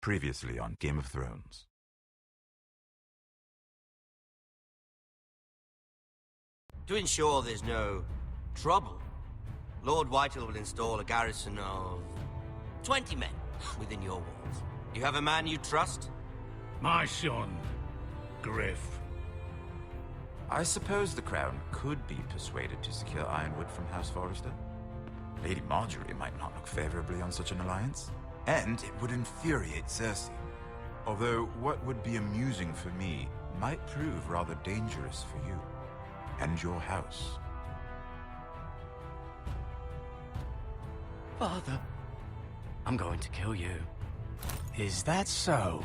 Previously on Game of Thrones. To ensure there's no trouble, Lord Whitehill will install a garrison of 20 men within your walls. You have a man you trust? My son, Griff. I suppose the Crown could be persuaded to secure Ironwood from House Forrester. Lady Marjorie might not look favorably on such an alliance, and it would infuriate Cersei. Although what would be amusing for me might prove rather dangerous for you and your house. Father, I'm going to kill you. Is that so?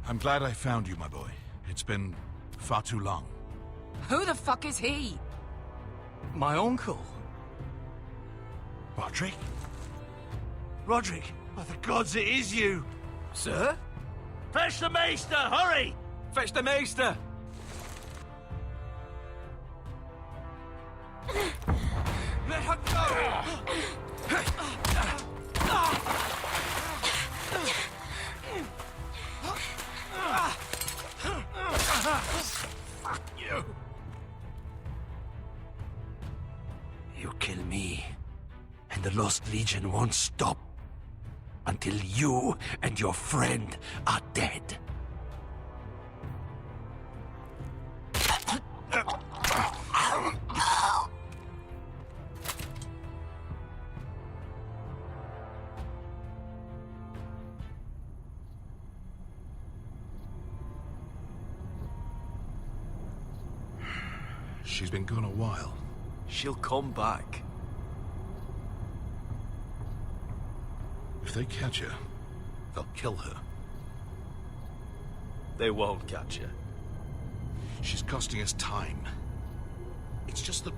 I'm glad I found you, my boy. It's been far too long. Who the fuck is he? My uncle. Roderick? Roderick! By the gods, it is you! Sir? Fetch the maester, hurry! Fetch the maester! Let her go! Fuck you! You kill me, and the Lost Legion won't stop until you and your friend are dead. She's been gone a while. She'll come back. If they catch her, they'll kill her. They won't catch her. She's costing us time. It's just that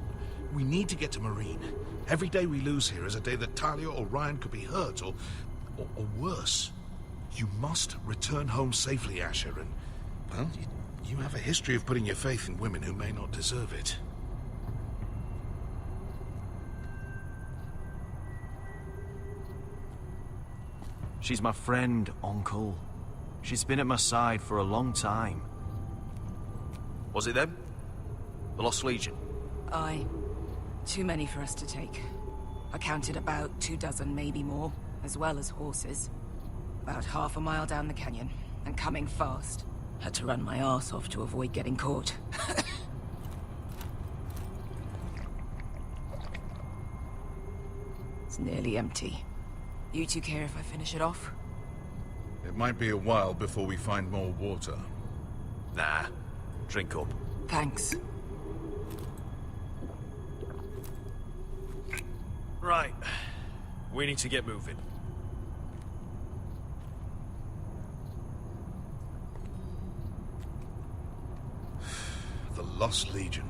we need to get to Marine. Every day we lose here is a day that Talia or Ryan could be hurt, or worse. You must return home safely, Asher, and, well, you have a history of putting your faith in women who may not deserve it. She's my friend, Uncle. She's been at my side for a long time. Was it them? The Lost Legion? Aye. Too many for us to take. I counted about 24, maybe more, as well as horses. About half a mile down the canyon, and coming fast. Had to run my arse off to avoid getting caught. It's nearly empty. You two care if I finish it off? It might be a while before we find more water. Nah. Drink up. Thanks. Right. We need to get moving. The Lost Legion.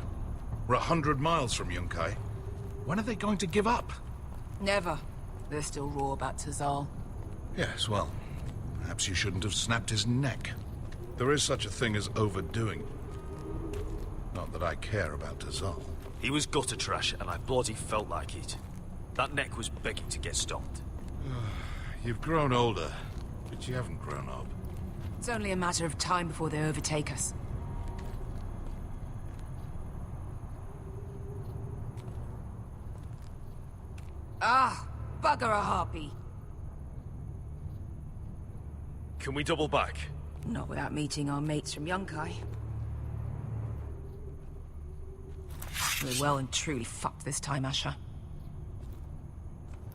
We're 100 miles from Yunkai. When are they going to give up? Never. They're still raw about Tazal. Yes, well, perhaps you shouldn't have snapped his neck. There is such a thing as overdoing. Not that I care about Tazal. He was gutter trash, and I bloody felt like it. That neck was begging to get stomped. You've grown older, but you haven't grown up. It's only a matter of time before they overtake us. Ah, bugger a harpy. Can we double back? Not without meeting our mates from Yunkai. We're well and truly fucked this time, Asher.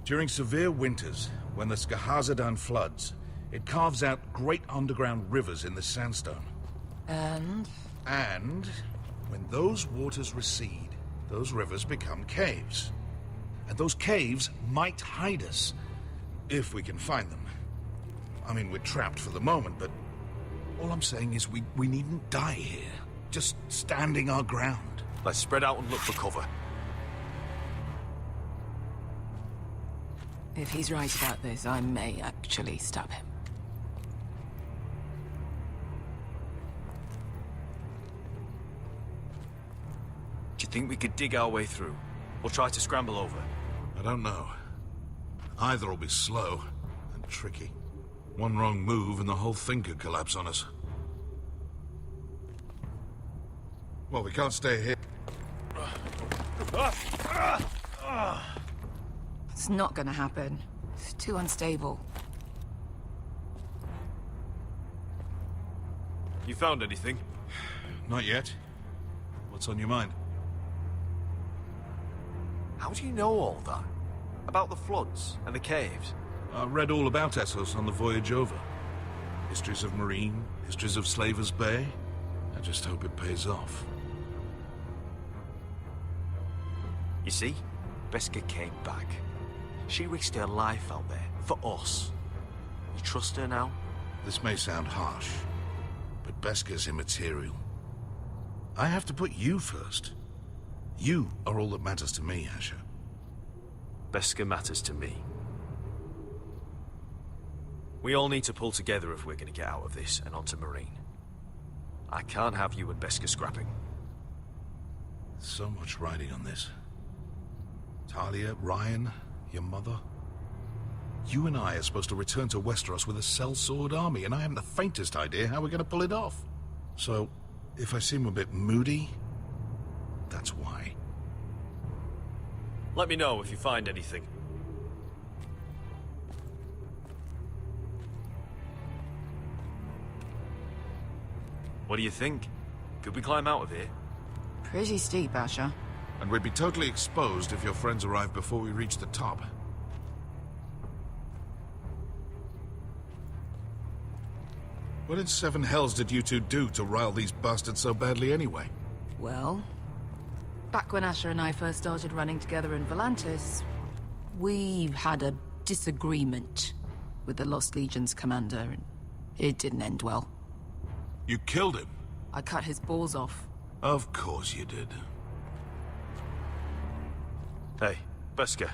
During severe winters, when the Skahazadan floods, it carves out great underground rivers in the sandstone. And when those waters recede, those rivers become caves. And those caves might hide us, if we can find them. I mean, we're trapped for the moment, but all I'm saying is we needn't die here. Just standing our ground. Let's spread out and look for cover. if he's right about this, I may actually stab him. Do you think we could dig our way through? Or try to scramble over? I don't know. Either will be slow, and tricky. One wrong move and the whole thing could collapse on us. Well, we can't stay here. It's not gonna happen. It's too unstable. You found anything? Not yet. What's on your mind? How do you know all that? About the floods and the caves? I read all about Essos on the voyage over. Histories of Marine, histories of Slavers Bay. I just hope it pays off. You see, Beskha came back. She risked her life out there, for us. You trust her now? This may sound harsh, but Beskha's immaterial. I have to put you first. You are all that matters to me, Asher. Beskha matters to me. We all need to pull together if we're going to get out of this and onto Marine. I can't have you and Beskha scrapping. So much riding on this. Talia, Ryan, your mother. You and I are supposed to return to Westeros with a sellsword army, and I haven't the faintest idea how we're going to pull it off. So, if I seem a bit moody, that's why. Let me know if you find anything. What do you think? Could we climb out of here? Pretty steep, Asher. And we'd be totally exposed if your friends arrive before we reach the top. What in seven hells did you two do to rile these bastards so badly anyway? Well, back when Asher and I first started running together in Volantis, we had a disagreement with the Lost Legion's commander, and it didn't end well. You killed him? I cut his balls off. Of course you did. Hey, Beskha.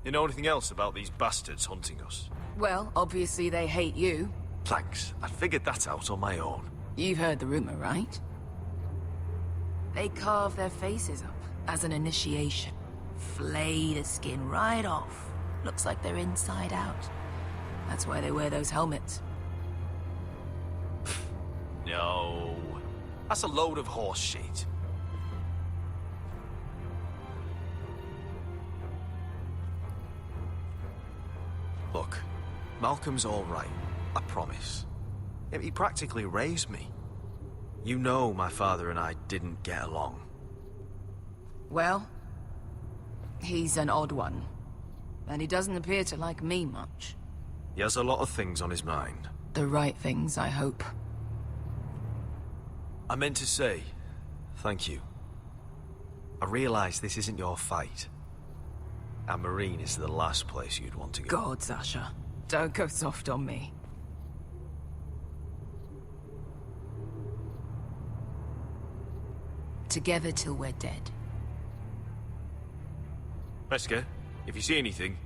You know anything else about these bastards hunting us? Well, obviously they hate you. Thanks. I figured that out on my own. You've heard the rumor, right? They carve their faces up as an initiation. Flay the skin right off. Looks like they're inside out. That's why they wear those helmets. No. That's a load of horse shit. Look, Malcolm's all right. I promise. He practically raised me. You know my father and I didn't get along. Well, he's an odd one. And he doesn't appear to like me much. He has a lot of things on his mind. The right things, I hope. I meant to say, thank you. I realize this isn't your fight. And Marine is the last place you'd want to go. God, Sasha. Don't go soft on me. Together till we're dead. Beskha, if you see anything...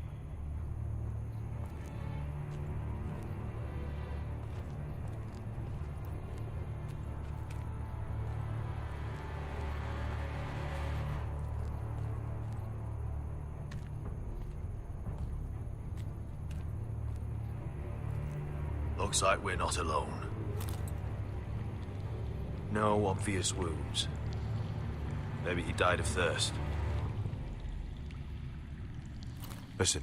Looks like we're not alone. No obvious wounds. Maybe he died of thirst. Listen.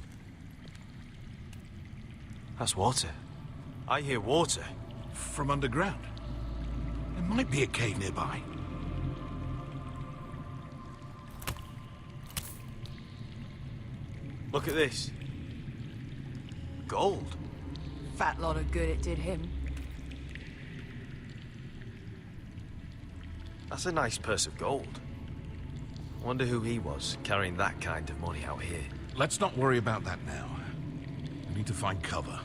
That's water. I hear water. From underground. There might be a cave nearby. Look at this. Gold. Fat lot of good it did him. That's a nice purse of gold. Wonder who he was, carrying that kind of money out here. Let's not worry about that now. We need to find cover.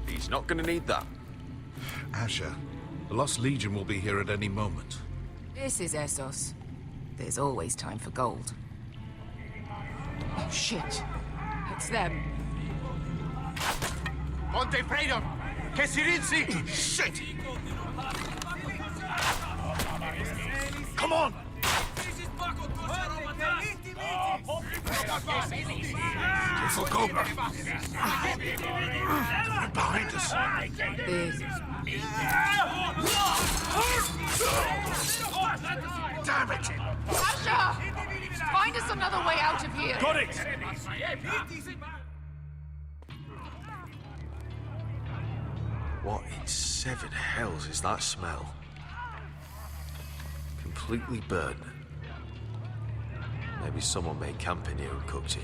He's not gonna need that. Asher, the Lost Legion will be here at any moment. This is Essos. There's always time for gold. Oh, shit. It's them. Monte Freedom! Che si rinzi! Shit! Come on! Careful, Cobra. Behind us. Damn it! Asher! Find us another way out of here! Got it! What in seven hells is that smell? Completely burnt. Maybe someone made camp in here and cooked it.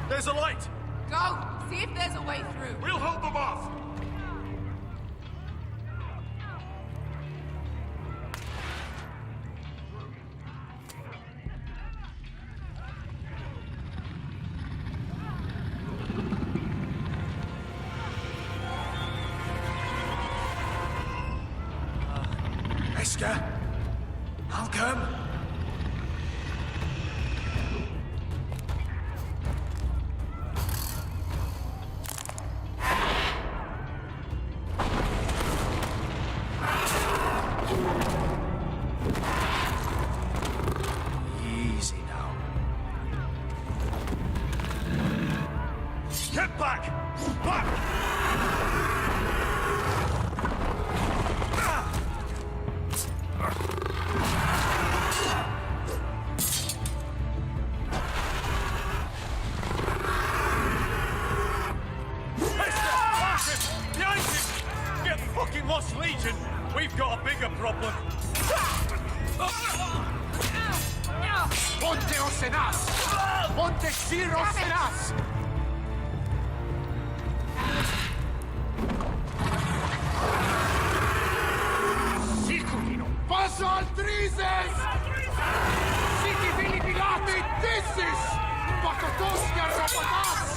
There's a light! Go! See if there's a way through. We'll hold them off! Wesker? Malcolm? Easy now. Get back! Back! Lost Legion! We've got a bigger problem! Ponte Osenas! Ponte Sir Osenas! Siculino! Paso Altrises! Siki Filipilate Dissis! Pakatoska Rapatas!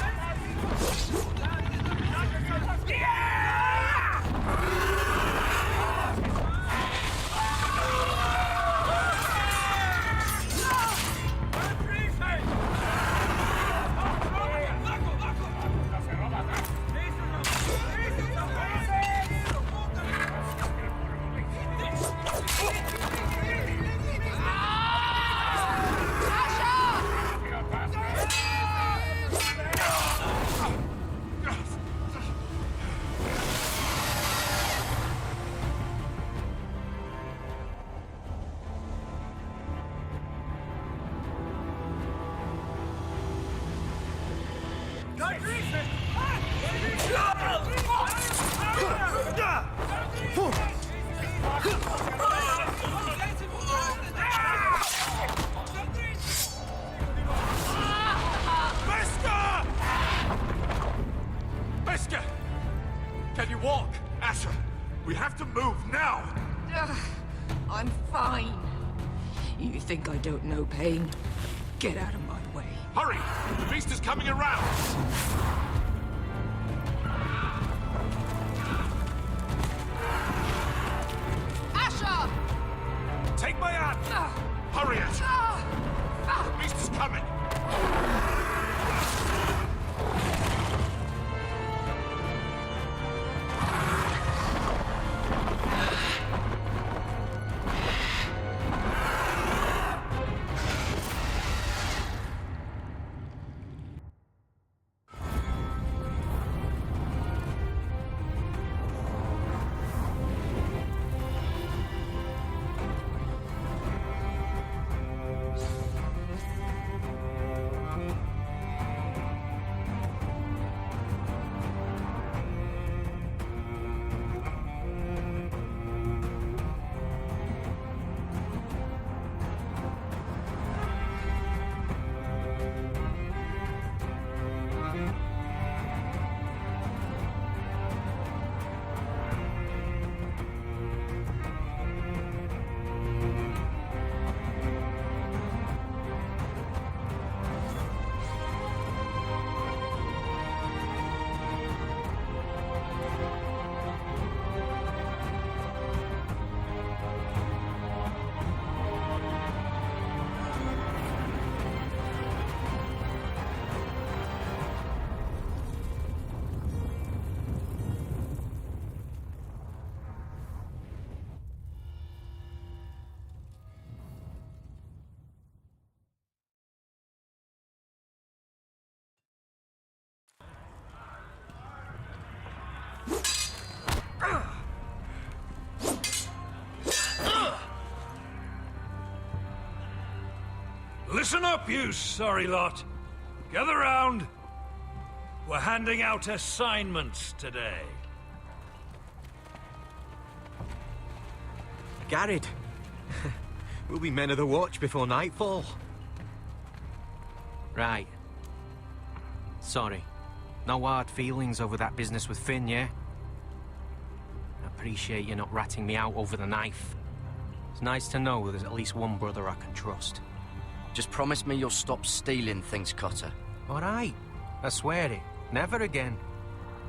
Can you walk? Asher, we have to move now! I'm fine. You think I don't know pain? Get out of my way. Hurry! The beast is coming around! Asher! Take my hand! Hurry, Asher! The beast is coming! Listen up, you sorry lot. Gather round. We're handing out assignments today. Garrett. We'll be men of the watch before nightfall. Right. Sorry. No hard feelings over that business with Finn, yeah? I appreciate you not ratting me out over the knife. It's nice to know there's at least one brother I can trust. Just promise me you'll stop stealing things, Cotter. All right. I swear it. Never again.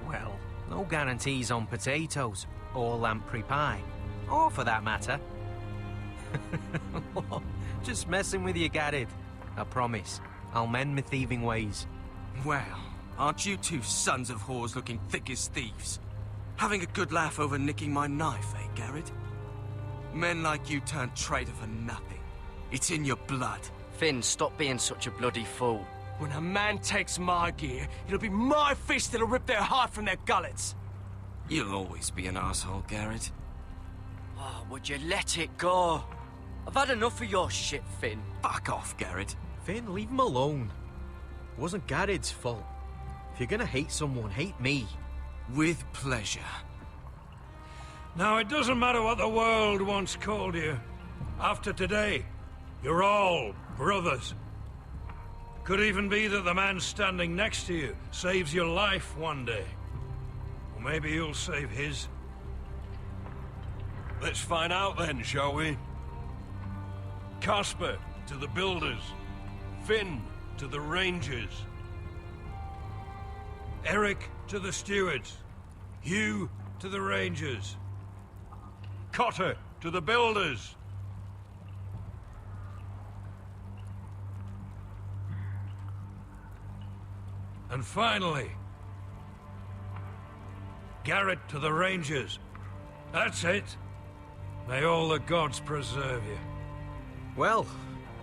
Well, no guarantees on potatoes, or lamprey pie. Or for that matter. Just messing with you, Garrett. I promise. I'll mend my thieving ways. Well, aren't you two sons of whores looking thick as thieves? Having a good laugh over nicking my knife, eh, Garrett? Men like you turn traitor for nothing. It's in your blood. Finn, stop being such a bloody fool. When a man takes my gear, it'll be my fist that'll rip their heart from their gullets. You'll always be an asshole, Garrett. Oh, would you let it go? I've had enough of your shit, Finn. Fuck off, Garrett. Finn, leave him alone. It wasn't Garrett's fault. If you're gonna hate someone, hate me. With pleasure. Now, it doesn't matter what the world once called you. After today, you're all brothers. Could even be that the man standing next to you saves your life one day. Or maybe you'll save his. Let's find out then, shall we? Casper to the builders. Finn to the rangers. Eric to the stewards. Hugh to the rangers. Cotter to the builders. And finally, Garrett to the rangers. That's it. May all the gods preserve you. Well,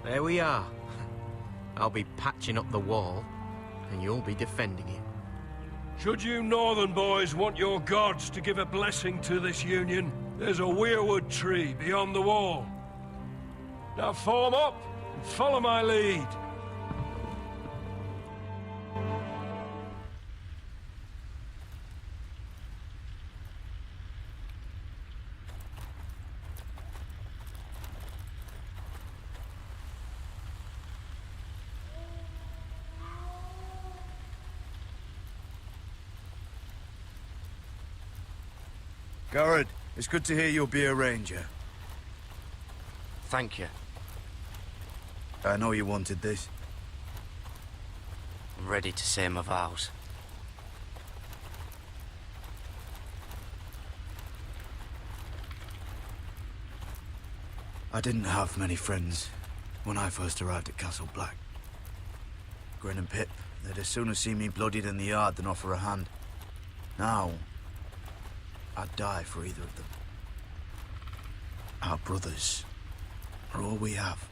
there we are. I'll be patching up the wall, and you'll be defending it. Should you northern boys want your gods to give a blessing to this union, there's a weirwood tree beyond the wall. Now form up and follow my lead. Garrett, it's good to hear you'll be a ranger. Thank you. I know you wanted this. I'm ready to say my vows. I didn't have many friends when I first arrived at Castle Black. Grin and Pip, they'd as soon have seen me bloodied in the yard than offer a hand. Now, I'd die for either of them. Our brothers are all we have.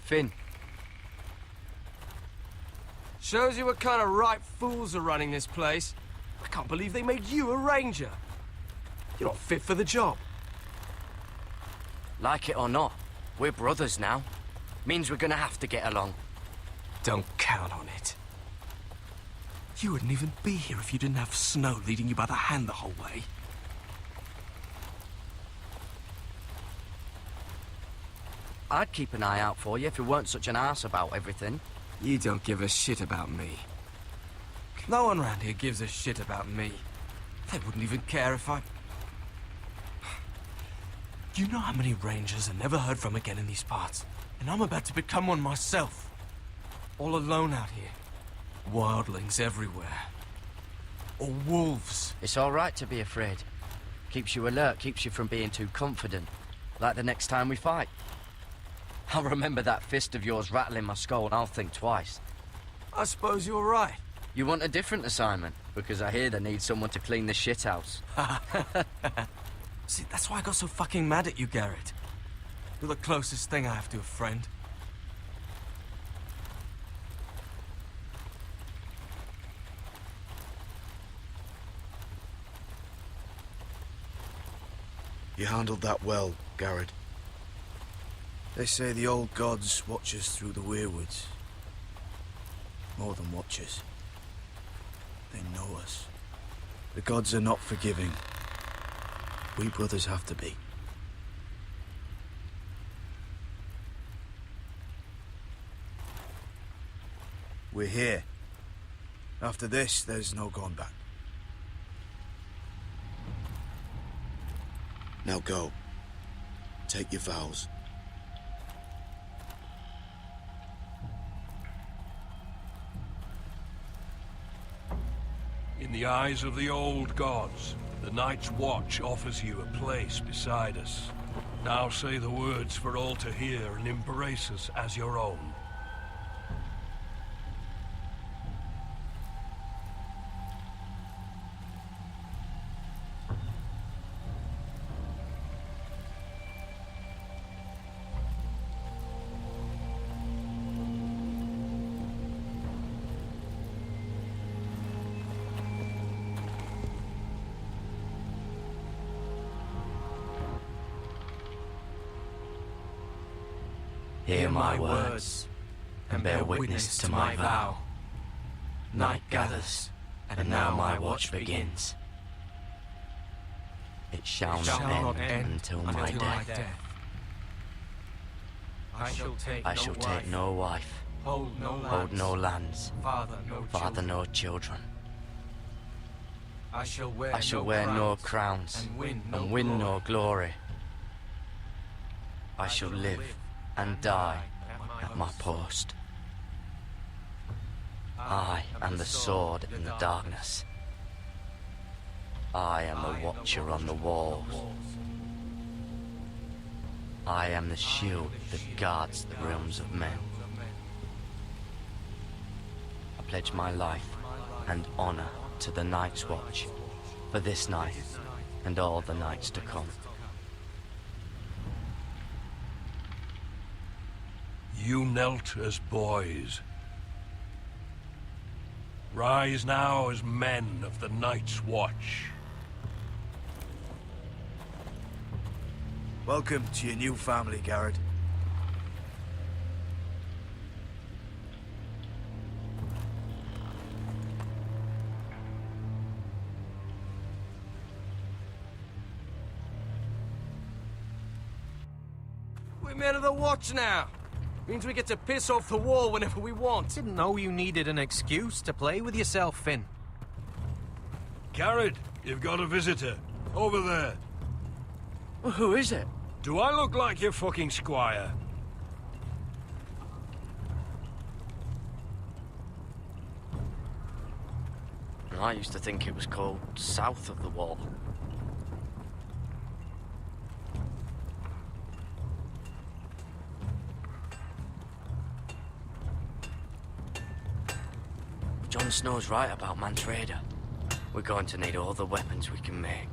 Finn. Shows you what kind of ripe fools are running this place. I can't believe they made you a ranger. You're not fit for the job. Like it or not, we're brothers now. Means we're gonna have to get along. Don't count on it. You wouldn't even be here if you didn't have Snow leading you by the hand the whole way. I'd keep an eye out for you if you weren't such an arse about everything. You don't give a shit about me. No one around here gives a shit about me. They wouldn't even care if I... You know how many rangers are never heard from again in these parts? And I'm about to become one myself. All alone out here. Wildlings everywhere. Or wolves. It's all right to be afraid. Keeps you alert, keeps you from being too confident. Like the next time we fight. I'll remember that fist of yours rattling my skull and I'll think twice. I suppose you're right. You want a different assignment? Because I hear they need someone to clean the shithouse. See, that's why I got so fucking mad at you, Garrett. You're the closest thing I have to a friend. You handled that well, Garrett. They say the old gods watch us through the weirwoods. More than watch us. They know us. The gods are not forgiving. We brothers have to be. We're here. After this, there's no going back. Now go. Take your vows. In the eyes of the old gods, the Night's Watch offers you a place beside us. Now say the words for all to hear and embrace us as your own. Hear my words, and bear witness to my vow. Night gathers, and now my watch begins. It shall not end until my death. I shall take no wife, hold no lands, father no children. I shall wear no crowns, and win no glory. I shall live and die at my post. I am the sword in the darkness. I am the watcher on the walls. I am the shield that guards the realms of men. I pledge my life and honor to the Night's Watch for this night and all the nights to come. You knelt as boys. Rise now as men of the Night's Watch. Welcome to your new family, Garrett. We're men of the Watch now. Means we get to piss off the wall whenever we want. Didn't know you needed an excuse to play with yourself, Finn. Garrett, you've got a visitor. Over there. Well, who is it? Do I look like your fucking squire? I used to think it was called South of the Wall. Jon Snow's right about Mantraider. We're going to need all the weapons we can make.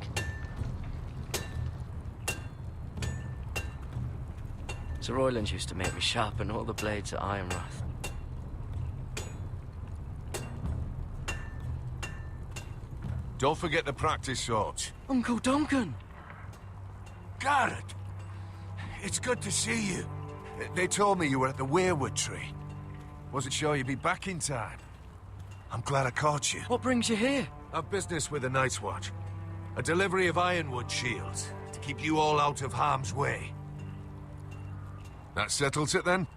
Sir Royland used to make me sharpen all the blades at Ironrath. Don't forget to practice swords. Uncle Duncan! Garrett! It's good to see you. They told me you were at the Weirwood tree. Wasn't sure you'd be back in time. I'm glad I caught you. What brings you here? I've business with the Night's Watch. A delivery of ironwood shields to keep you all out of harm's way. That settles it then?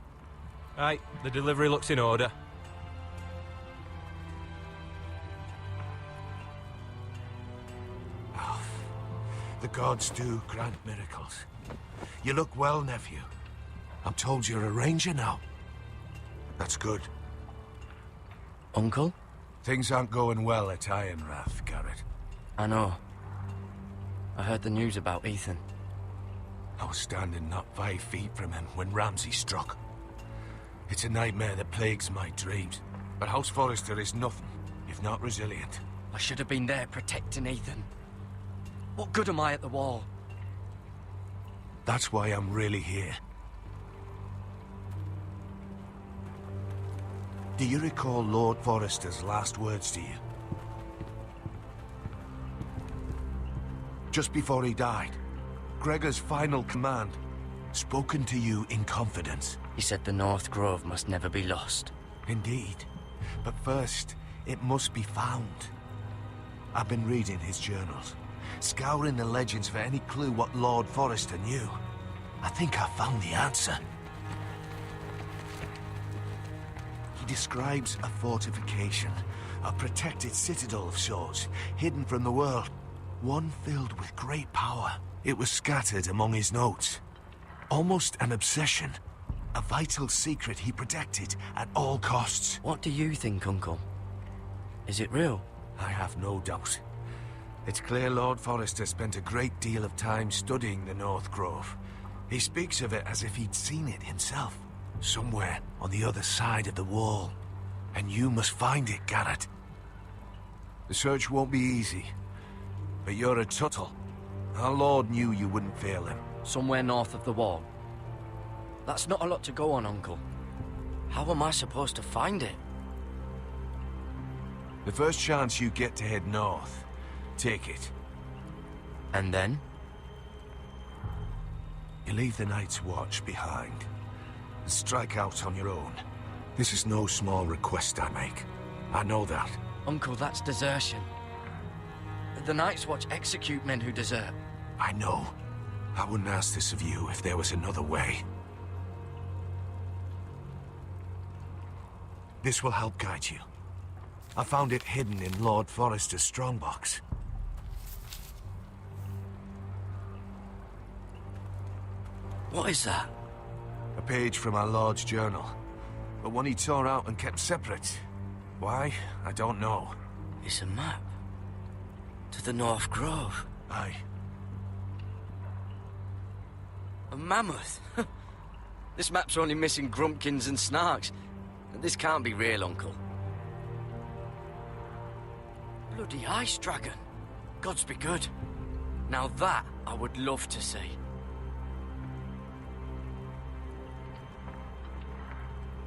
Right, the delivery looks in order. Oh, the gods do grant miracles. You look well, nephew. I'm told you're a ranger now. That's good. Uncle? Things aren't going well at Ironrath, Garrett. I know. I heard the news about Ethan. I was standing not 5 feet from him when Ramsay struck. It's a nightmare that plagues my dreams. But House Forrester is nothing, if not resilient. I should have been there protecting Ethan. What good am I at the wall? That's why I'm really here. Do you recall Lord Forrester's last words to you? Just before he died. Gregor's final command. Spoken to you in confidence. He said the North Grove must never be lost. Indeed. But first, it must be found. I've been reading his journals, scouring the legends for any clue what Lord Forrester knew. I think I found the answer. He describes a fortification, a protected citadel of sorts, hidden from the world. One filled with great power. It was scattered among his notes. Almost an obsession. A vital secret he protected at all costs. What do you think, Uncle? Is it real? I have no doubt. It's clear Lord Forrester spent a great deal of time studying the North Grove. He speaks of it as if he'd seen it himself. Somewhere on the other side of the wall. And you must find it, Garrett. The search won't be easy. But you're a Tuttle. Our Lord knew you wouldn't fail him. Somewhere north of the wall. That's not a lot to go on, Uncle. How am I supposed to find it? The first chance you get to head north, take it. And then? You leave the Night's Watch behind. And strike out on your own. This is no small request I make. I know that. Uncle, that's desertion. The Night's Watch execute men who desert. I know. I wouldn't ask this of you if there was another way. This will help guide you. I found it hidden in Lord Forrester's strongbox. What is that? A page from our Lord's journal. But one he tore out and kept separate. Why? I don't know. It's a map. To the North Grove. Aye. A mammoth? This map's only missing grumpkins and snarks. This can't be real, Uncle. Bloody ice dragon. Gods be good. Now that I would love to see.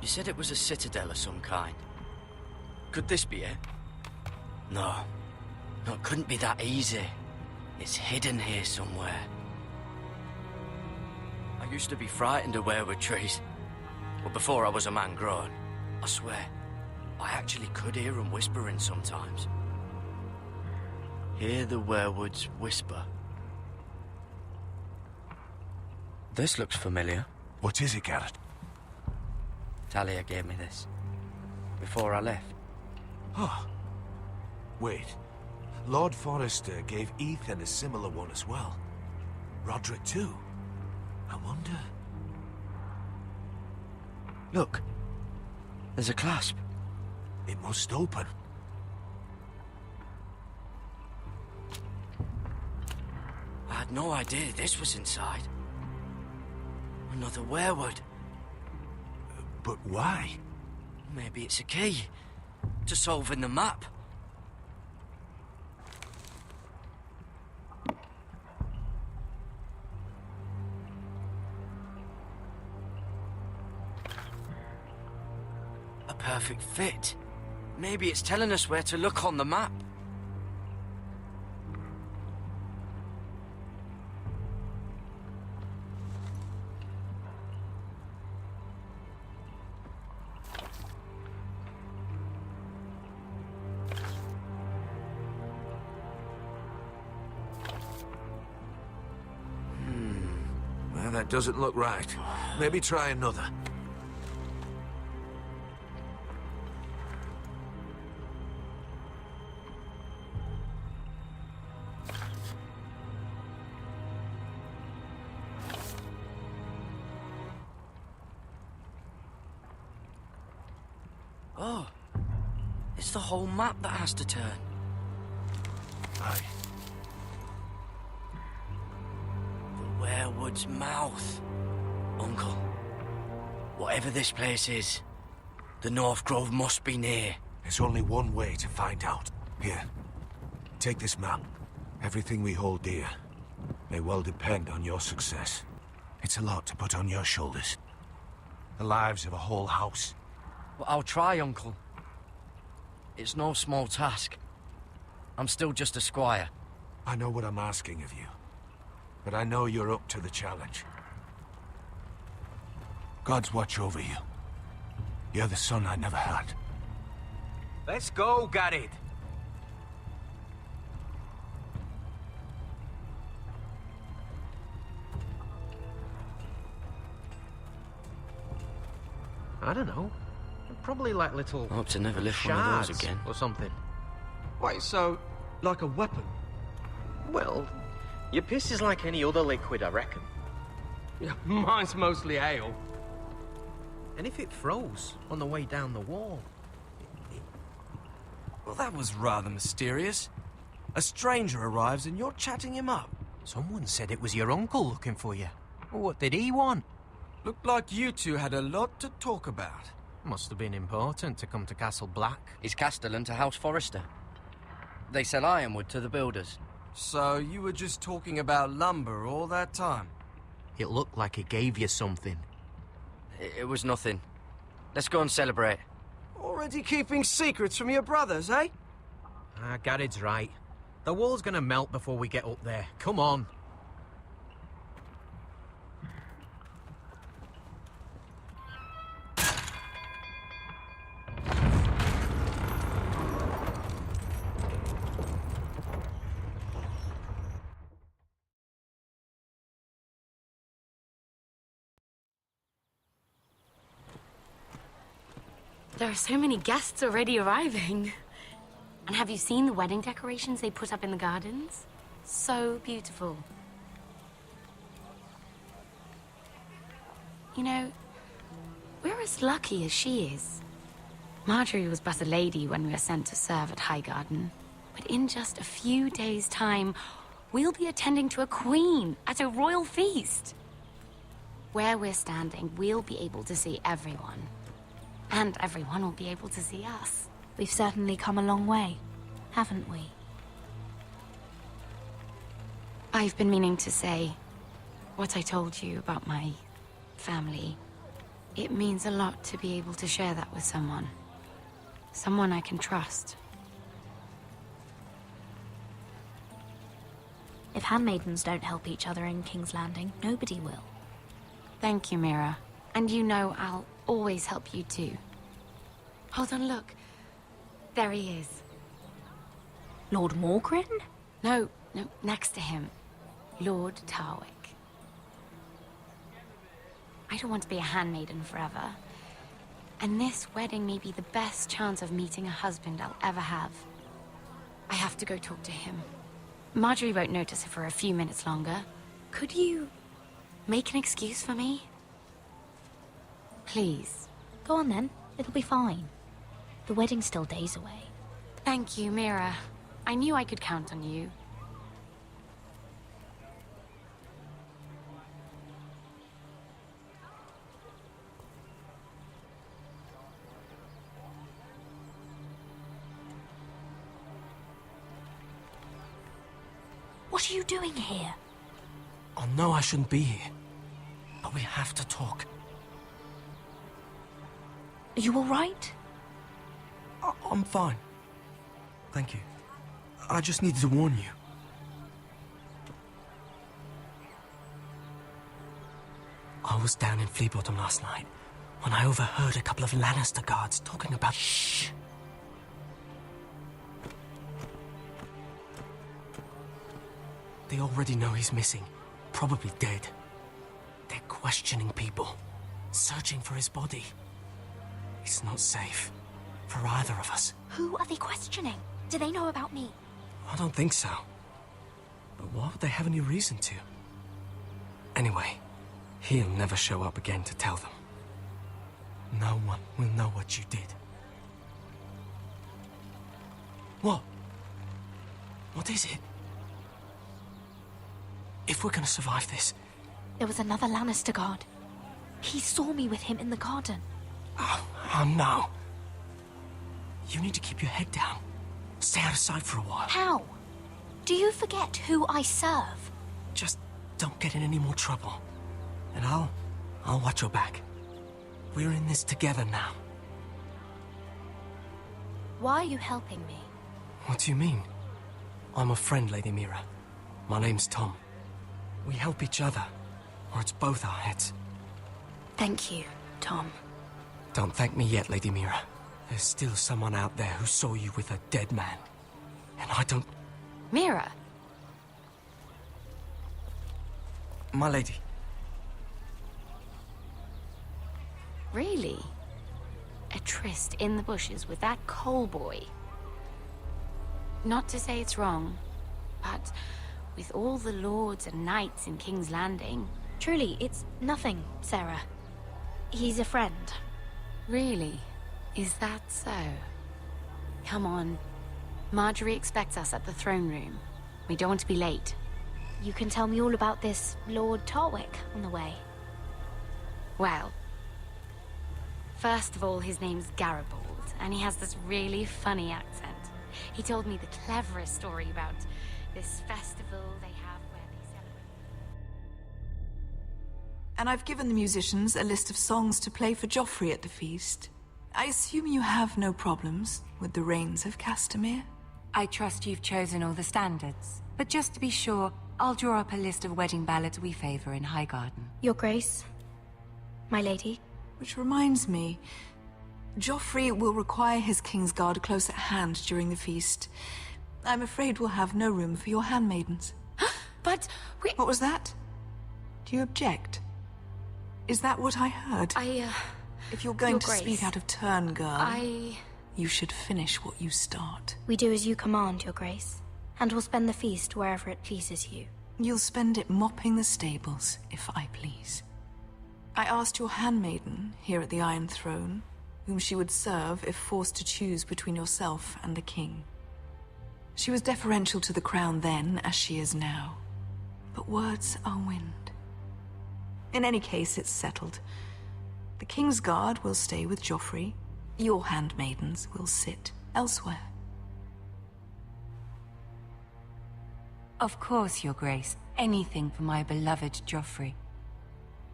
You said it was a citadel of some kind. Could this be it? No. No, it couldn't be that easy. It's hidden here somewhere. I used to be frightened of weirwood trees. But before I was a man grown, I swear, I actually could hear them whispering sometimes. Hear the weirwoods whisper. This looks familiar. What is it, Garrett? Talia gave me this. Before I left. Oh. Wait. Lord Forrester gave Ethan a similar one as well. Roderick too. I wonder... Look. There's a clasp. It must open. I had no idea this was inside. Another weirwood. But why? Maybe it's a key to solving the map. A perfect fit. Maybe it's telling us where to look on the map. Well, that doesn't look right. Maybe try another. Oh, it's the whole map that has to turn. Aye. The weirwood's mouth. Uncle, whatever this place is, the North Grove must be near. There's only one way to find out. Here, take this map. Everything we hold dear may well depend on your success. It's a lot to put on your shoulders. The lives of a whole house. Well, I'll try, Uncle. It's no small task. I'm still just a squire. I know what I'm asking of you. but I know you're up to the challenge. Gods watch over you. You're the son I never had. Let's go, Garrett. I don't know. Probably like little... I hope to never lift one of those again. Or something. Wait, so, like a weapon? Well, your piss is like any other liquid, I reckon. Yeah, mine's mostly ale. And if it froze on the way down the wall? Well, that was rather mysterious. A stranger arrives and you're chatting him up. Someone said it was your uncle looking for you. What did he want? Looked like you two had a lot to talk about. Must have been important to come to Castle Black. He's castellan to House Forrester. They sell ironwood to the builders. So you were just talking about lumber all that time? It looked like he gave you something. It was nothing. Let's go and celebrate. Already keeping secrets from your brothers, eh? Garrett's right. The wall's gonna melt before we get up there. Come on. There are so many guests already arriving. And have you seen the wedding decorations they put up in the gardens? So beautiful. You know, we're as lucky as she is. Marjorie was but a lady when we were sent to serve at Highgarden. But in just a few days' time, we'll be attending to a queen at a royal feast. Where we're standing, we'll be able to see everyone. And everyone will be able to see us. We've certainly come a long way, haven't we? I've been meaning to say what I told you about my family. It means a lot to be able to share that with someone. Someone I can trust. If handmaidens don't help each other in King's Landing, nobody will. Thank you, Mira. And you know I'll always help you too. Hold on, look. There he is. Lord Morgrin? No, next to him. Lord Tarwick. I don't want to be a handmaiden forever. And this wedding may be the best chance of meeting a husband I'll ever have. I have to go talk to him. Marjorie won't notice it for a few minutes longer. Could you make an excuse for me? Please. Go on then. It'll be fine. The wedding's still days away. Thank you, Mira. I knew I could count on you. What are you doing here? I know I shouldn't be here, but we have to talk. Are you all right? I'm fine. Thank you. I just needed to warn you. I was down in Fleabottom last night when I overheard a couple of Lannister guards talking about... Shh! They already know he's missing. Probably dead. They're questioning people. Searching for his body. It's not safe. For either of us. Who are they questioning? Do they know about me? I don't think so. But why would they have any reason to? Anyway, he'll never show up again to tell them. No one will know what you did. What? What is it? If we're gonna survive this... There was another Lannister guard. He saw me with him in the garden. Oh no. You need to keep your head down. Stay out of sight for a while. How? Do you forget who I serve? Just don't get in any more trouble. And I'll watch your back. We're in this together now. Why are you helping me? What do you mean? I'm a friend, Lady Mira. My name's Tom. We help each other, or it's both our heads. Thank you, Tom. Don't thank me yet, Lady Mira. There's still someone out there who saw you with a dead man. And I don't... Mira? My lady. Really? A tryst in the bushes with that coal boy? Not to say it's wrong, but with all the lords and knights in King's Landing... Truly, it's nothing, Sarah. He's a friend. Really? Is that so? Come on. Marjorie expects us at the throne room. We don't want to be late. You can tell me all about this Lord Tarwick on the way. Well, first of all, his name's Garibald, and he has this really funny accent. He told me the cleverest story about this festival they have where they celebrate. And I've given the musicians a list of songs to play for Joffrey at the feast. I assume you have no problems with the Rains of Castamere? I trust you've chosen all the standards. But just to be sure, I'll draw up a list of wedding ballads we favor in Highgarden. Your Grace, my lady. Which reminds me, Joffrey will require his Kingsguard close at hand during the feast. I'm afraid we'll have no room for your handmaidens. But we... What was that? Do you object? Is that what I heard? If you're going to speak out of turn, girl, you should finish what you start. We do as you command, Your Grace, and we'll spend the feast wherever it pleases you. You'll spend it mopping the stables, if I please. I asked your handmaiden here at the Iron Throne whom she would serve if forced to choose between yourself and the king. She was deferential to the crown then, as she is now. But words are wind. In any case, it's settled. The Kingsguard will stay with Joffrey. Your handmaidens will sit elsewhere. Of course, Your Grace. Anything for my beloved Joffrey.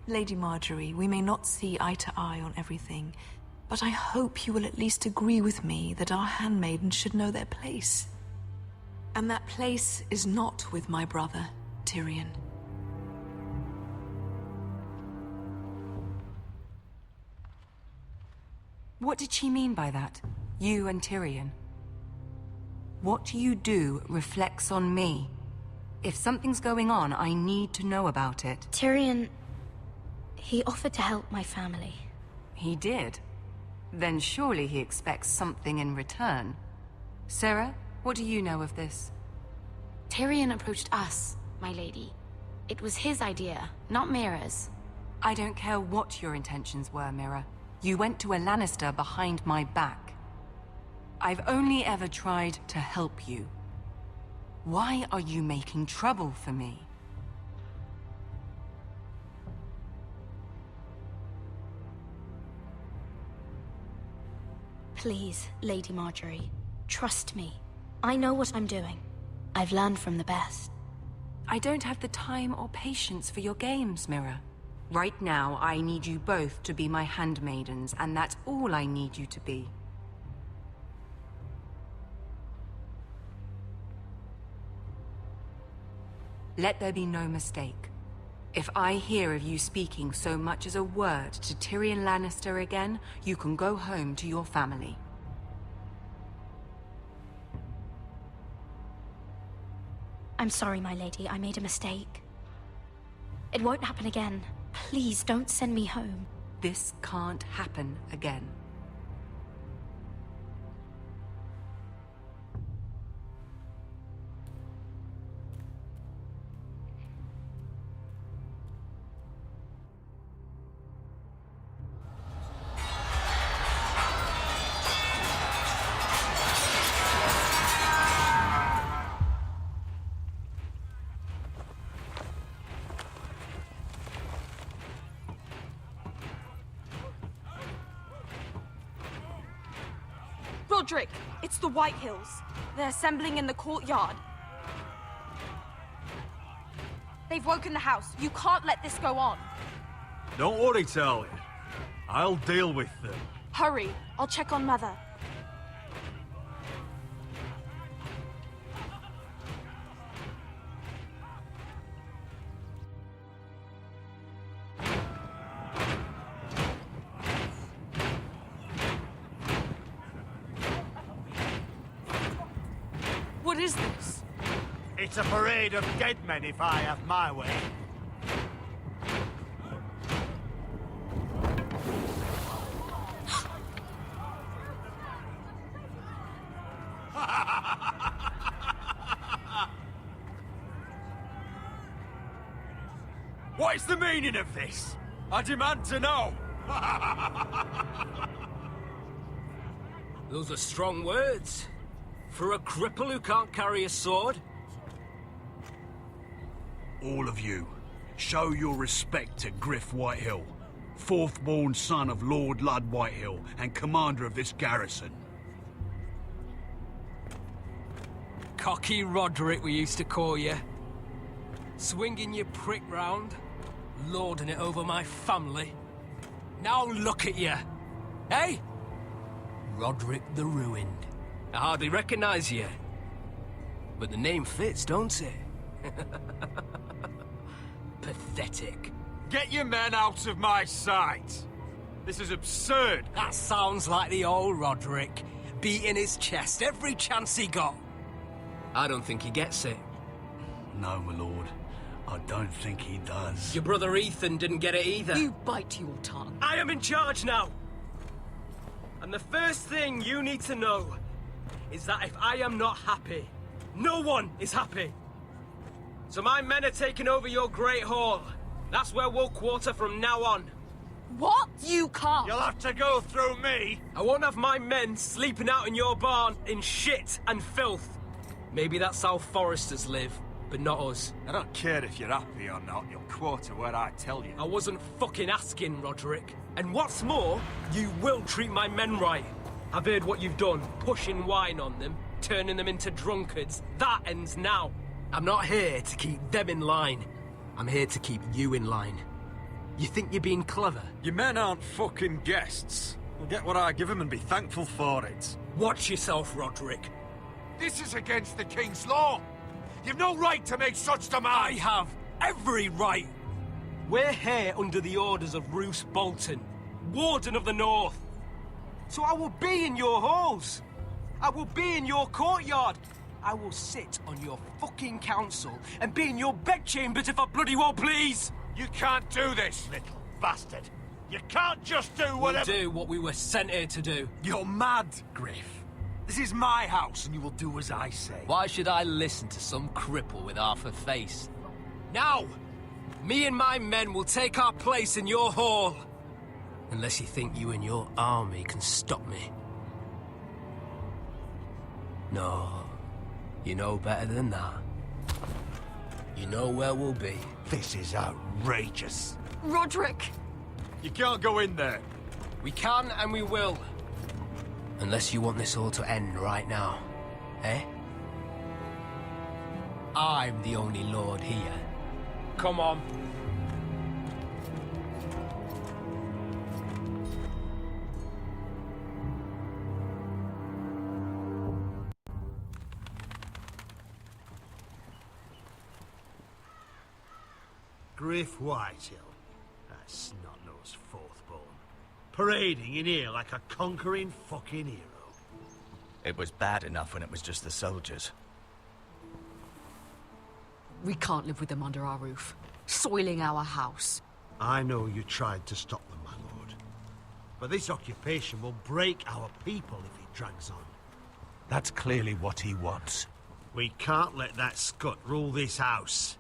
Lady Marjorie, we may not see eye to eye on everything, but I hope you will at least agree with me that our handmaidens should know their place. And that place is not with my brother, Tyrion. What did she mean by that? You and Tyrion? What you do reflects on me. If something's going on, I need to know about it. Tyrion... he offered to help my family. He did? Then surely he expects something in return. Sarah, what do you know of this? Tyrion approached us, my lady. It was his idea, not Mira's. I don't care what your intentions were, Mira. You went to a Lannister behind my back. I've only ever tried to help you. Why are you making trouble for me? Please, Lady Marjorie, trust me. I know what I'm doing. I've learned from the best. I don't have the time or patience for your games, Mira. Right now, I need you both to be my handmaidens, and that's all I need you to be. Let there be no mistake. If I hear of you speaking so much as a word to Tyrion Lannister again, you can go home to your family. I'm sorry, my lady. I made a mistake. It won't happen again. Please don't send me home. This can't happen again. Roderick, it's the Whitehills. They're assembling in the courtyard. They've woken the house. You can't let this go on. Don't worry, Talia. I'll deal with them. Hurry. I'll check on Mother. What is this? It's a parade of dead men if I have my way. What is the meaning of this? I demand to know! Those are strong words. For a cripple who can't carry a sword? All of you, show your respect to Griff Whitehill, fourth-born son of Lord Lud Whitehill and commander of this garrison. Cocky Roderick, we used to call you. Swinging your prick round, lording it over my family. Now look at you. Hey? Roderick the Ruined. I hardly recognize you. But the name fits, don't it? Pathetic. Get your men out of my sight! This is absurd! That sounds like the old Roderick, beating his chest every chance he got. I don't think he gets it. No, my lord. I don't think he does. Your brother Ethan didn't get it either. You bite your tongue. I am in charge now! And the first thing you need to know is that if I am not happy, no one is happy. So my men are taking over your Great Hall. That's where we'll quarter from now on. What? You can't. You'll have to go through me. I won't have my men sleeping out in your barn in shit and filth. Maybe that's how Foresters live, but not us. I don't care if you're happy or not, you'll quarter where I tell you. I wasn't fucking asking, Roderick. And what's more, you will treat my men right. I've heard what you've done, pushing wine on them, turning them into drunkards. That ends now. I'm not here to keep them in line. I'm here to keep you in line. You think you're being clever? Your men aren't fucking guests. They'll get what I give them and be thankful for it. Watch yourself, Roderick. This is against the King's law. You've no right to make such demands. I have every right. We're here under the orders of Roose Bolton, Warden of the North. So I will be in your halls. I will be in your courtyard. I will sit on your fucking council and be in your bedchambers if I bloody well please. You can't do this, little bastard. You can't just do whatever— We'll do what we were sent here to do. You're mad, Griff. This is my house and you will do as I say. Why should I listen to some cripple with half a face? Now, me and my men will take our place in your hall. Unless you think you and your army can stop me. No, you know better than that. You know where we'll be. This is outrageous. Roderick! You can't go in there. We can and we will. Unless you want this all to end right now. Eh? I'm the only lord here. Come on. Griff Whitehill. That snot-nosed fourth-born. Parading in here like a conquering fucking hero. It was bad enough when it was just the soldiers. We can't live with them under our roof, soiling our house. I know you tried to stop them, my lord. But this occupation will break our people if it drags on. That's clearly what he wants. We can't let that scut rule this house.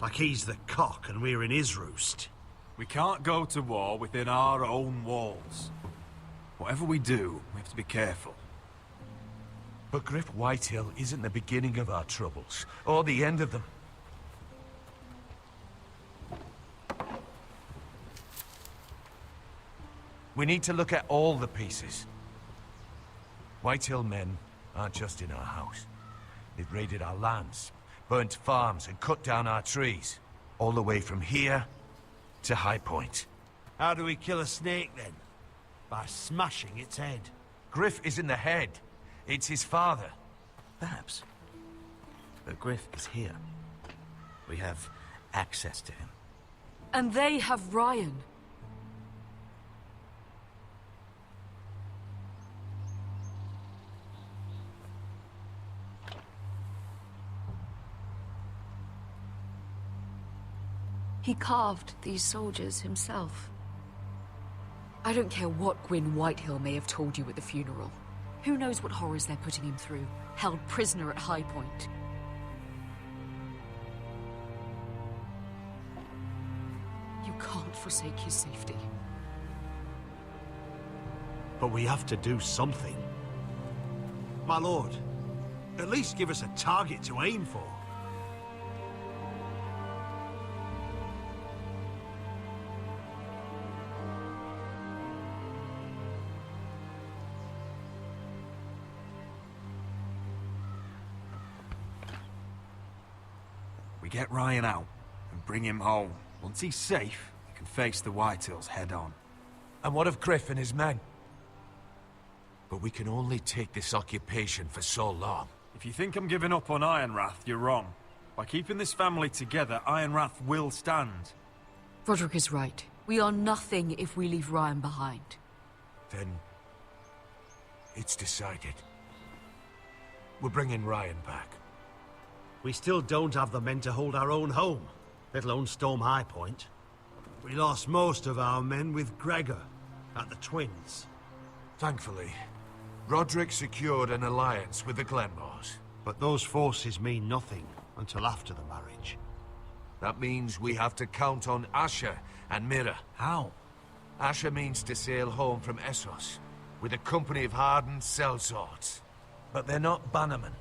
Like he's the cock and we're in his roost. We can't go to war within our own walls. Whatever we do, we have to be careful. But Griff Whitehill isn't the beginning of our troubles, or the end of them. We need to look at all the pieces. Whitehill men aren't just in our house. They've raided our lands, burnt farms and cut down our trees. All the way from here to High Point. How do we kill a snake, then? By smashing its head. Griff isn't the head. It's his father. Perhaps. But Griff is here. We have access to him. And they have Ryan. He carved these soldiers himself. I don't care what Gwyn Whitehill may have told you at the funeral. Who knows what horrors they're putting him through, held prisoner at High Point. You can't forsake his safety. But we have to do something. My lord, at least give us a target to aim for. We get Ryan out and bring him home. Once he's safe, he can face the Whitehills head on. And what of Griff and his men? But we can only take this occupation for so long. If you think I'm giving up on Ironrath, you're wrong. By keeping this family together, Ironrath will stand. Roderick is right. We are nothing if we leave Ryan behind. Then... it's decided. We're bringing Ryan back. We still don't have the men to hold our own home, let alone storm High Point. We lost most of our men with Gregor at the Twins. Thankfully, Roderick secured an alliance with the Glenmores. But those forces mean nothing until after the marriage. That means we have to count on Asher and Mira. How? Asher means to sail home from Essos, with a company of hardened sellswords. But they're not bannermen.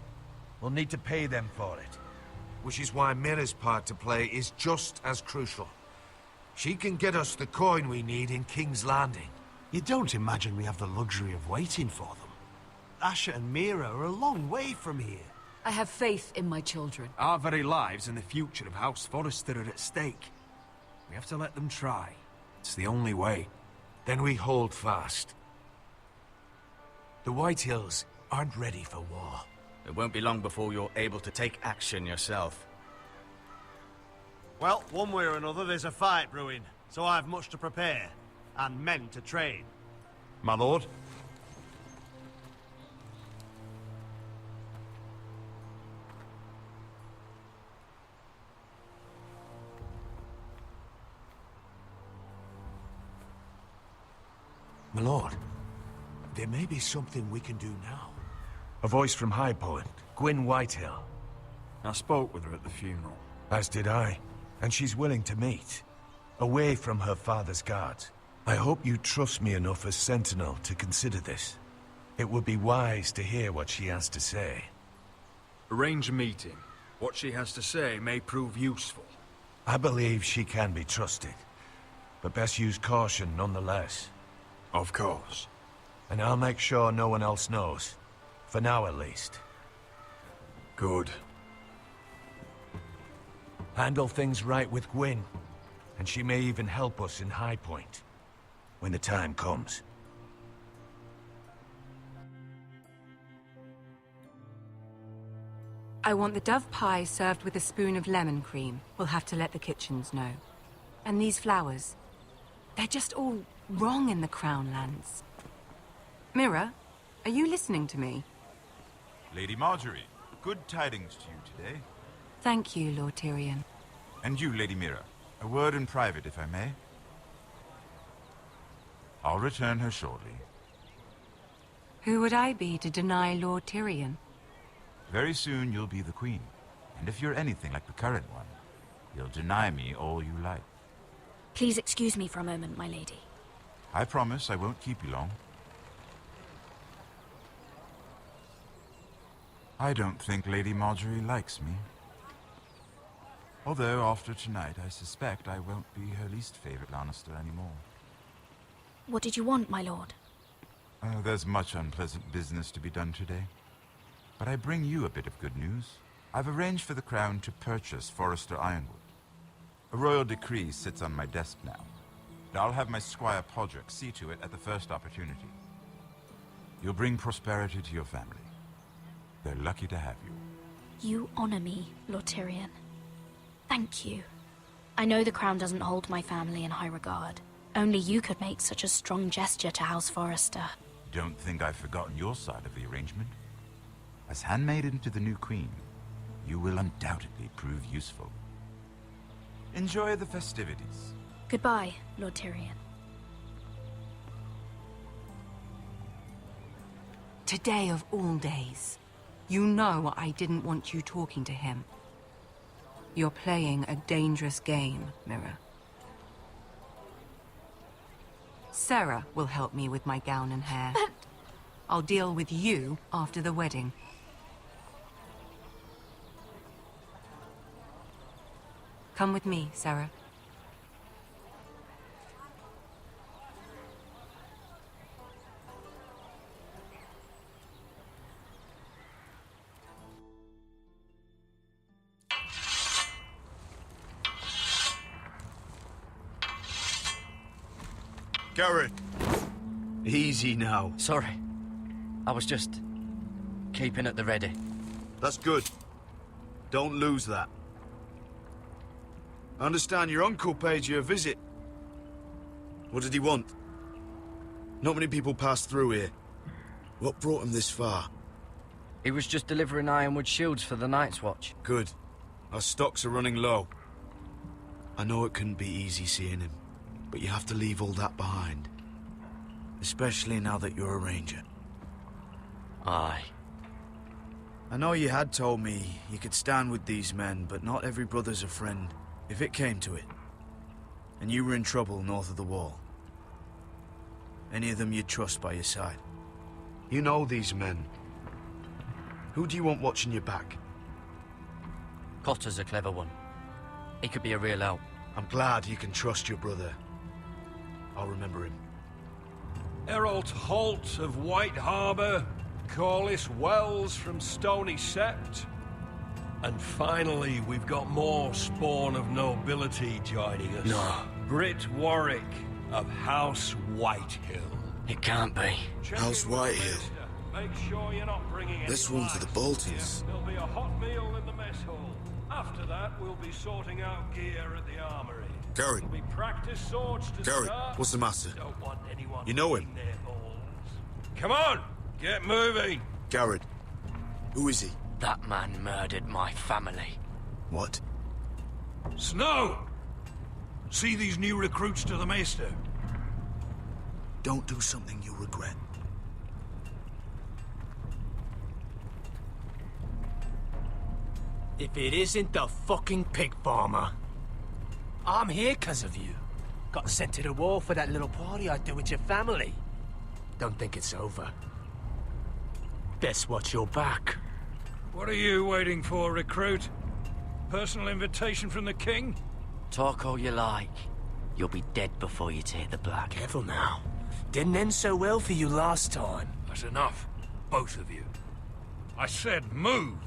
We'll need to pay them for it. Which is why Mira's part to play is just as crucial. She can get us the coin we need in King's Landing. You don't imagine we have the luxury of waiting for them? Asher and Mira are a long way from here. I have faith in my children. Our very lives and the future of House Forrester are at stake. We have to let them try. It's the only way. Then we hold fast. The Whitehills aren't ready for war. It won't be long before you're able to take action yourself. Well, one way or another, there's a fight brewing, so I have much to prepare, and men to train. My lord? My lord, there may be something we can do now. A voice from High Point, Gwyn Whitehill. I spoke with her at the funeral. As did I, and she's willing to meet. Away from her father's guards. I hope you trust me enough as Sentinel to consider this. It would be wise to hear what she has to say. Arrange a meeting. What she has to say may prove useful. I believe she can be trusted, but best use caution nonetheless. Of course. And I'll make sure no one else knows. For now, at least. Good. Handle things right with Gwyn, and she may even help us in High Point, when the time comes. I want the dove pie served with a spoon of lemon cream. We'll have to let the kitchens know. And these flowers. They're just all wrong in the Crown lands. Mira, are you listening to me? Lady Marjorie, good tidings to you today. Thank you, Lord Tyrion. And you, Lady Mira. A word in private, if I may. I'll return her shortly. Who would I be to deny Lord Tyrion? Very soon you'll be the queen. And if you're anything like the current one, you'll deny me all you like. Please excuse me for a moment, my lady. I promise I won't keep you long. I don't think Lady Marjorie likes me. Although, after tonight, I suspect I won't be her least favorite Lannister anymore. What did you want, my lord? There's much unpleasant business to be done today. But I bring you a bit of good news. I've arranged for the Crown to purchase Forrester Ironwood. A royal decree sits on my desk now. And I'll have my squire Podrick see to it at the first opportunity. You'll bring prosperity to your family. They're lucky to have you. You honor me, Lord Tyrion. Thank you. I know the Crown doesn't hold my family in high regard. Only you could make such a strong gesture to House Forrester. Don't think I've forgotten your side of the arrangement. As handmaiden to the new queen, you will undoubtedly prove useful. Enjoy the festivities. Goodbye, Lord Tyrion. Today of all days. You know I didn't want you talking to him. You're playing a dangerous game, Mira. Sarah will help me with my gown and hair. But... I'll deal with you after the wedding. Come with me, Sarah. Garrett! Easy now. Sorry. I was just... keeping at the ready. That's good. Don't lose that. I understand your uncle paid you a visit. What did he want? Not many people pass through here. What brought him this far? He was just delivering ironwood shields for the Night's Watch. Good. Our stocks are running low. I know it couldn't be easy seeing him, but you have to leave all that behind. Especially now that you're a ranger. Aye. I know you had told me you could stand with these men, but not every brother's a friend, if it came to it. And you were in trouble north of the wall. Any of them you'd trust by your side. You know these men. Who do you want watching your back? Cotter's a clever one. He could be a real help. I'm glad you can trust your brother. I'll remember him. Errol Holt of White Harbour, Corliss Wells from Stony Sept. And finally, we've got more spawn of nobility joining us. No. Britt Warwick of House Whitehill. It can't be. House Whitehill. Make sure you're not bringing This one's for the Boltons. There'll be a hot meal in the mess hall. After that, we'll be sorting out gear at the armory. Garrett. We'll be practice swords to Garrett, start. what's the matter? Don't want anyone You know him? eating their balls. Come on, get moving. Garrett. Who is he? That man murdered my family. What? Snow! See these new recruits to the Maester? Don't do something you'll regret. If it isn't the fucking pig farmer. I'm here 'cause of you. Got sent to the wall for that little party I did with your family. Don't think it's over. Best watch your back. What are you waiting for, recruit? Personal invitation from the king? Talk all you like. You'll be dead before you take the black. Careful now. Didn't end so well for you last time. That's enough. Both of you. I said move.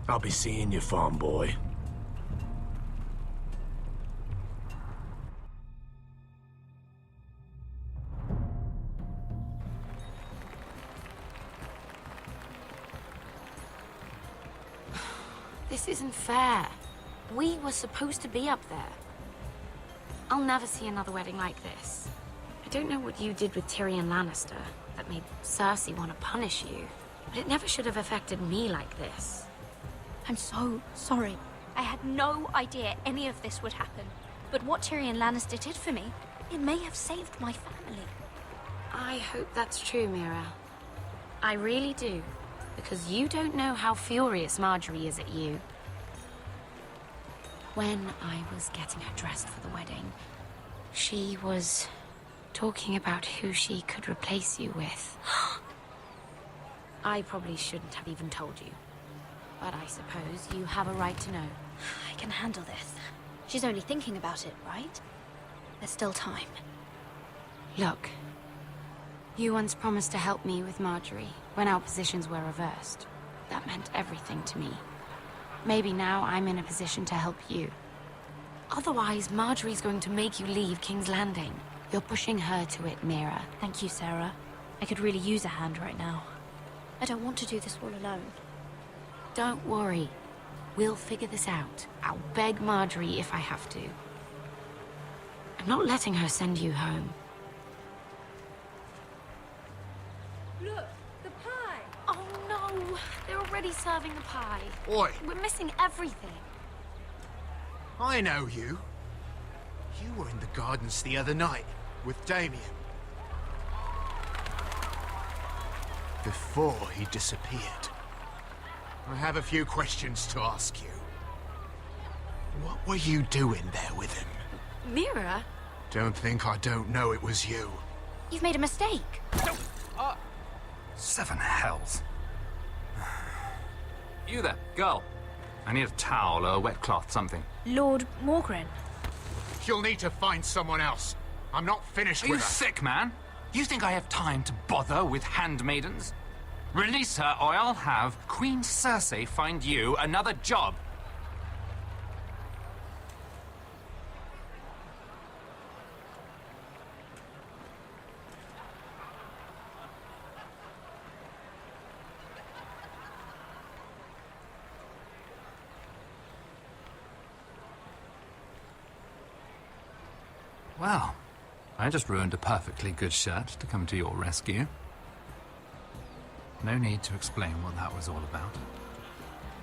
I'll be seeing you, farm boy. This isn't fair. We were supposed to be up there. I'll never see another wedding like this. I don't know what you did with Tyrion Lannister that made Cersei want to punish you, but it never should have affected me like this. I'm so sorry. I had no idea any of this would happen. But what Tyrion Lannister did for me, it may have saved my family. I hope that's true, Mira. I really do. Because you don't know how furious Marjorie is at you. When I was getting her dressed for the wedding, she was talking about who she could replace you with. I probably shouldn't have even told you. But I suppose you have a right to know. I can handle this. She's only thinking about it, right? There's still time. Look, you once promised to help me with Marjorie when our positions were reversed. That meant everything to me. Maybe now I'm in a position to help you. Otherwise, Marjorie's going to make you leave King's Landing. You're pushing her to it, Mira. Thank you, Sarah. I could really use a hand right now. I don't want to do this all alone. Don't worry. We'll figure this out. I'll beg Marjorie if I have to. I'm not letting her send you home. Look, the pie! Oh no! They're already serving the pie. Oi! We're missing everything. I know you. You were in the gardens the other night with Damien. Before he disappeared. I have a few questions to ask you. What were you doing there with him? Mira? Don't think I don't know it was you. You've made a mistake. Seven hells. You there, girl. I need a towel or a wet cloth, something. Lord Morgren. You'll need to find someone else. I'm not finished Are with you her. sick, man? You think I have time to bother with handmaidens? Release her, or I'll have Queen Cersei find you another job. Well, I just ruined a perfectly good shirt to come to your rescue. No need to explain what that was all about.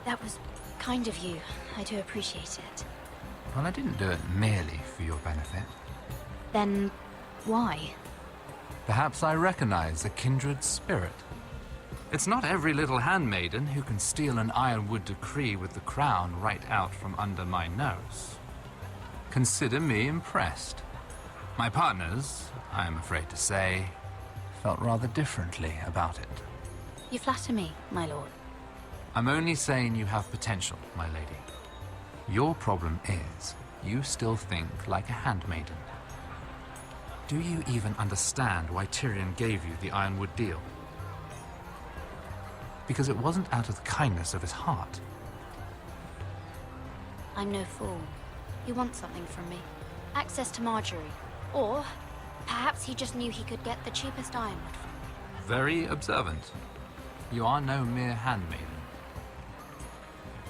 That was kind of you. I do appreciate it. Well, I didn't do it merely for your benefit. Then, why? Perhaps I recognize a kindred spirit. It's not every little handmaiden who can steal an ironwood decree with the crown right out from under my nose. Consider me impressed. My partners, I am afraid to say, felt rather differently about it. You flatter me, my lord. I'm only saying you have potential, my lady. Your problem is, you still think like a handmaiden. Do you even understand why Tyrion gave you the Ironwood deal? Because it wasn't out of the kindness of his heart. I'm no fool. He wants something from me. Access to Marjorie. Or, perhaps he just knew he could get the cheapest ironwood from me. Very observant. You are no mere handmaiden.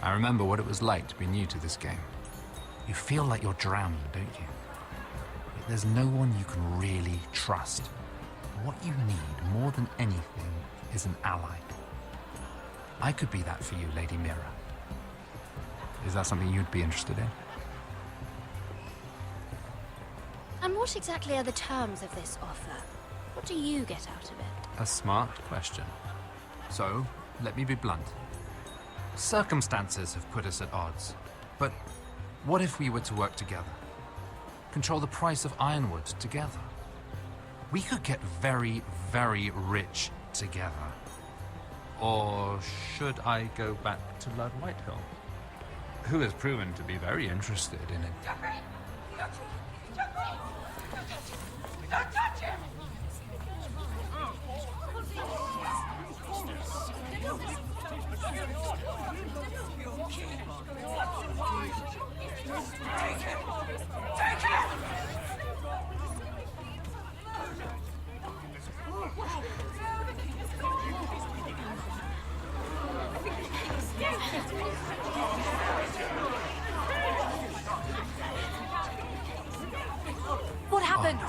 I remember what it was like to be new to this game. You feel like you're drowning, don't you? There's no one you can really trust. What you need, more than anything, is an ally. I could be that for you, Lady Mira. Is that something you'd be interested in? And what exactly are the terms of this offer? What do you get out of it? A smart question. So, let me be blunt. Circumstances have put us at odds. But what if we were to work together? Control the price of ironwood together? We could get very, very rich together. Or should I go back to Lord Whitehill, who has proven to be very interested in it? Don't touch him! Take him! Take him! What happened?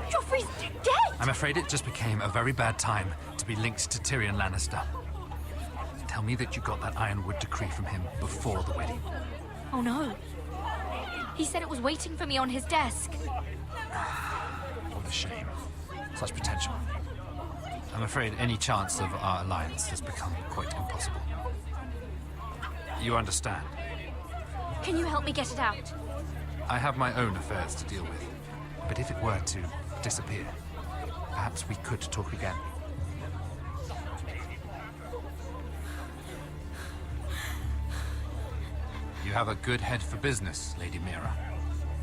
Joffrey's dead! I'm afraid it just became a very bad time to be linked to Tyrion Lannister. Tell me that you got that Ironwood decree from him before the wedding. Oh no. He said it was waiting for me on his desk. What a shame. Such potential. I'm afraid any chance of our alliance has become quite impossible. You understand? Can you help me get it out? I have my own affairs to deal with. But if it were to disappear, perhaps we could talk again. You have a good head for business, Lady Mira.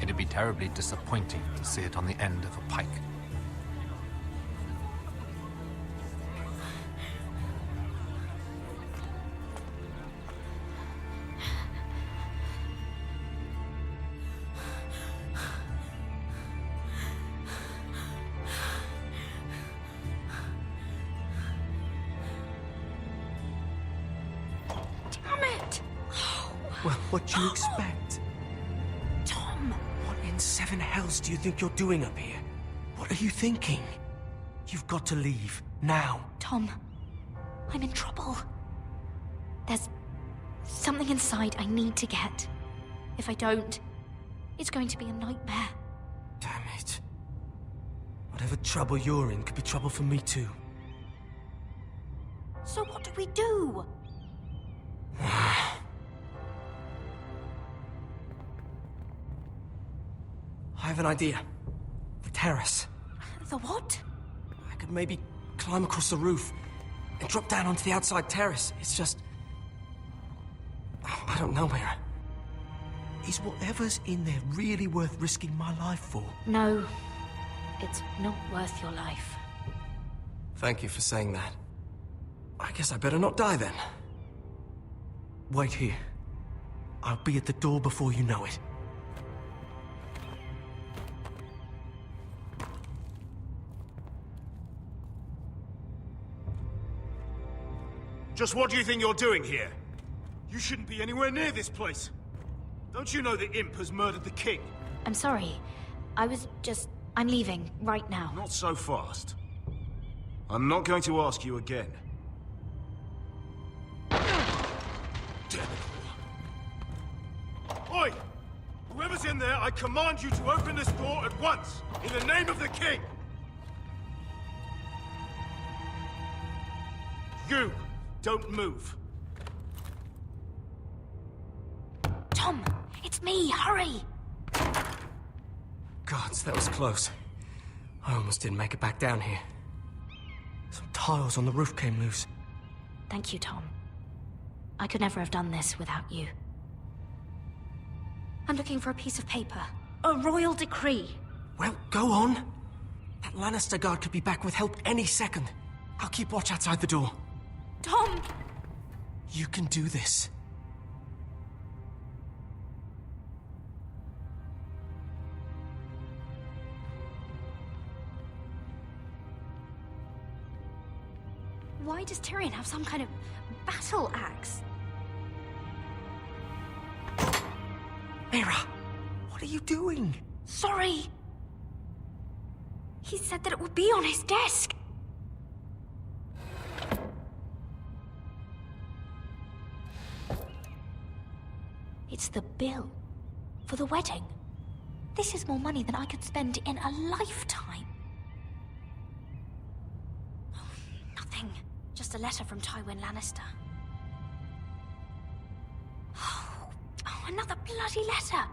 It'd be terribly disappointing to see it on the end of a pike. Well, what do you expect? Tom! What in seven hells do you think you're doing up here? What are you thinking? You've got to leave, now. Tom, I'm in trouble. There's something inside I need to get. If I don't, it's going to be a nightmare. Damn it. Whatever trouble you're in could be trouble for me too. So what do we do? I have an idea. The terrace. The what? I could maybe climb across the roof and drop down onto the outside terrace. It's just... I don't know, Mira. Is whatever's in there really worth risking my life for? No, it's not worth your life. Thank you for saying that. I guess I better not die then. Wait here. I'll be at the door before you know it. Just what do you think you're doing here? You shouldn't be anywhere near this place. Don't you know the imp has murdered the king? I'm sorry. I'm leaving right now. Not so fast. I'm not going to ask you again. Damn it all. Oi! Whoever's in there, I command you to open this door at once, in the name of the king! You, don't move. Tom, it's me, hurry! Gods, that was close. I almost didn't make it back down here. Some tiles on the roof came loose. Thank you, Tom. I could never have done this without you. I'm looking for a piece of paper. A royal decree. Well, go on. That Lannister guard could be back with help any second. I'll keep watch outside the door. Tom! You can do this. Why does Tyrion have some kind of battle axe? Mira, what are you doing? Sorry! He said that it would be on his desk. It's the bill for the wedding. This is more money than I could spend in a lifetime. Nothing. Just a letter from Tywin Lannister. Oh, another bloody letter.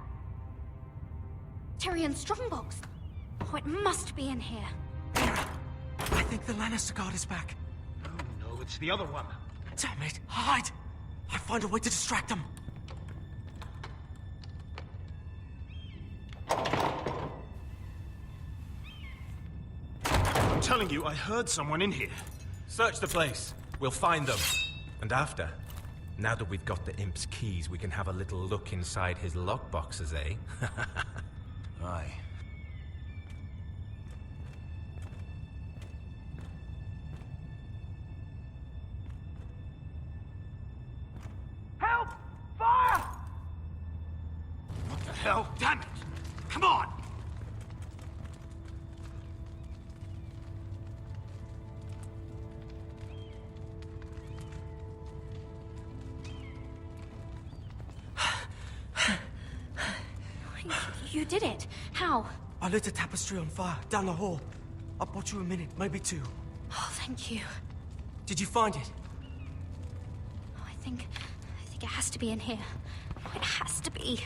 Tyrion's strongbox. Oh, it must be in here. Mira, I think the Lannister guard is back. No, it's the other one. Damn it, hide! I'll find a way to distract them. I'm telling you, I heard someone in here. Search the place. We'll find them. And after, now that we've got the imp's keys, we can have a little look inside his lockboxes, eh? Aye. Help! Fire! What the hell? Damn it! Come on! You did it. How? I lit a tapestry on fire down the hall. I bought you a minute, maybe two. Oh, thank you. Did you find it? Oh, I think it has to be in here. Oh, it has to be.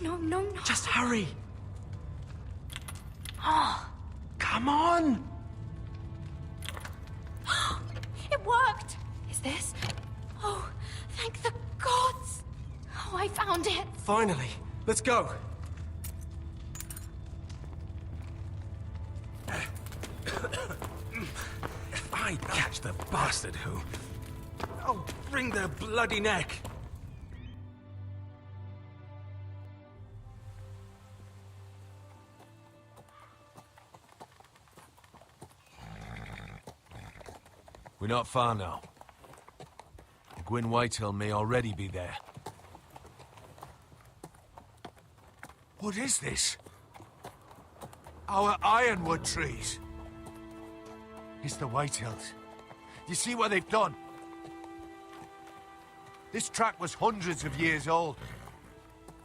No. Just hurry. Oh. Come on! It worked! Is this? Oh, thank the gods! Oh, I found it! Finally. Let's go. If I catch the bastard who... I'll bring their bloody neck. We're not far now. Gwyn Whitehill may already be there. What is this? Our ironwood trees. It's the Whitehills. You see what they've done? This track was hundreds of years old.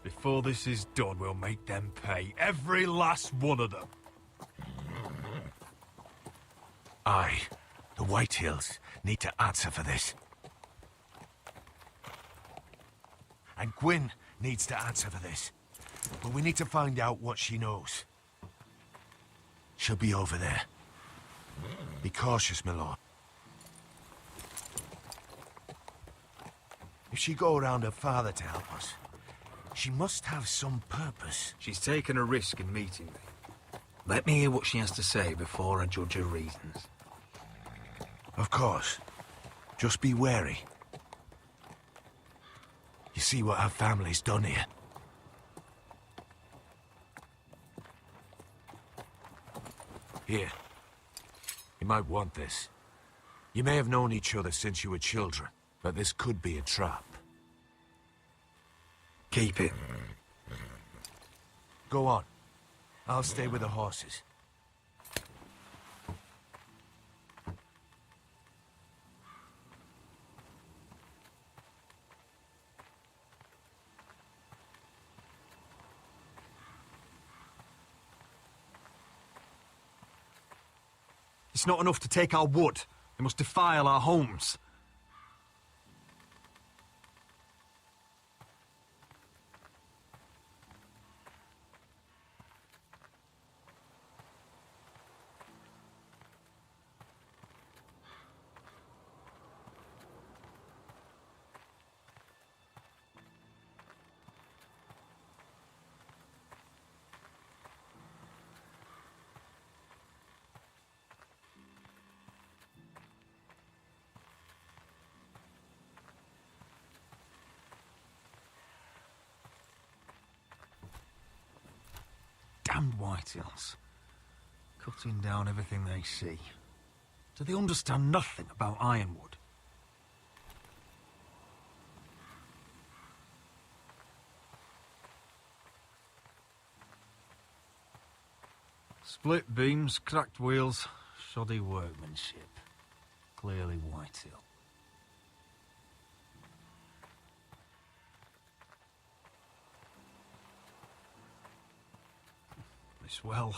Before this is done, we'll make them pay. Every last one of them. Aye. The Whitehills need to answer for this. And Gwyn needs to answer for this. But we need to find out what she knows. She'll be over there. Be cautious, my lord. If she go around her father to help us, she must have some purpose. She's taken a risk in meeting me. Let me hear what she has to say before I judge her reasons. Of course. Just be wary. You see what our family's done here. Here. You might want this. You may have known each other since you were children, but this could be a trap. Keep it. Go on. I'll stay with the horses. It's not enough to take our wood. They must defile our homes. Damned Whitehills. Cutting down everything they see. Do they understand nothing about Ironwood? Split beams, cracked wheels, shoddy workmanship. Clearly Whitehill. This well.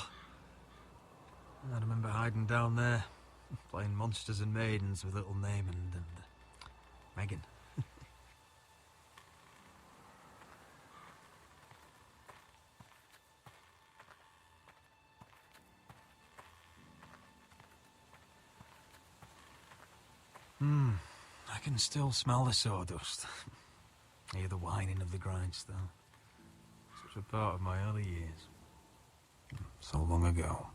I remember hiding down there, playing monsters and maidens with little Naaman and Megan. I can still smell the sawdust. Hear the whining of the grindstone. Such a part of my early years. So long ago.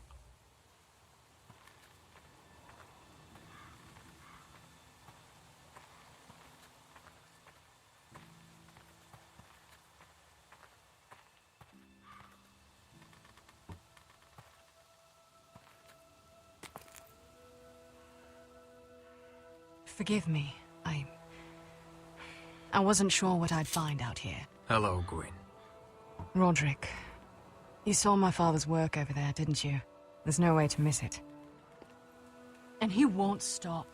Forgive me. I wasn't sure what I'd find out here. Hello, Gwyn. Roderick, you saw my father's work over there, didn't you? There's no way to miss it. And he won't stop.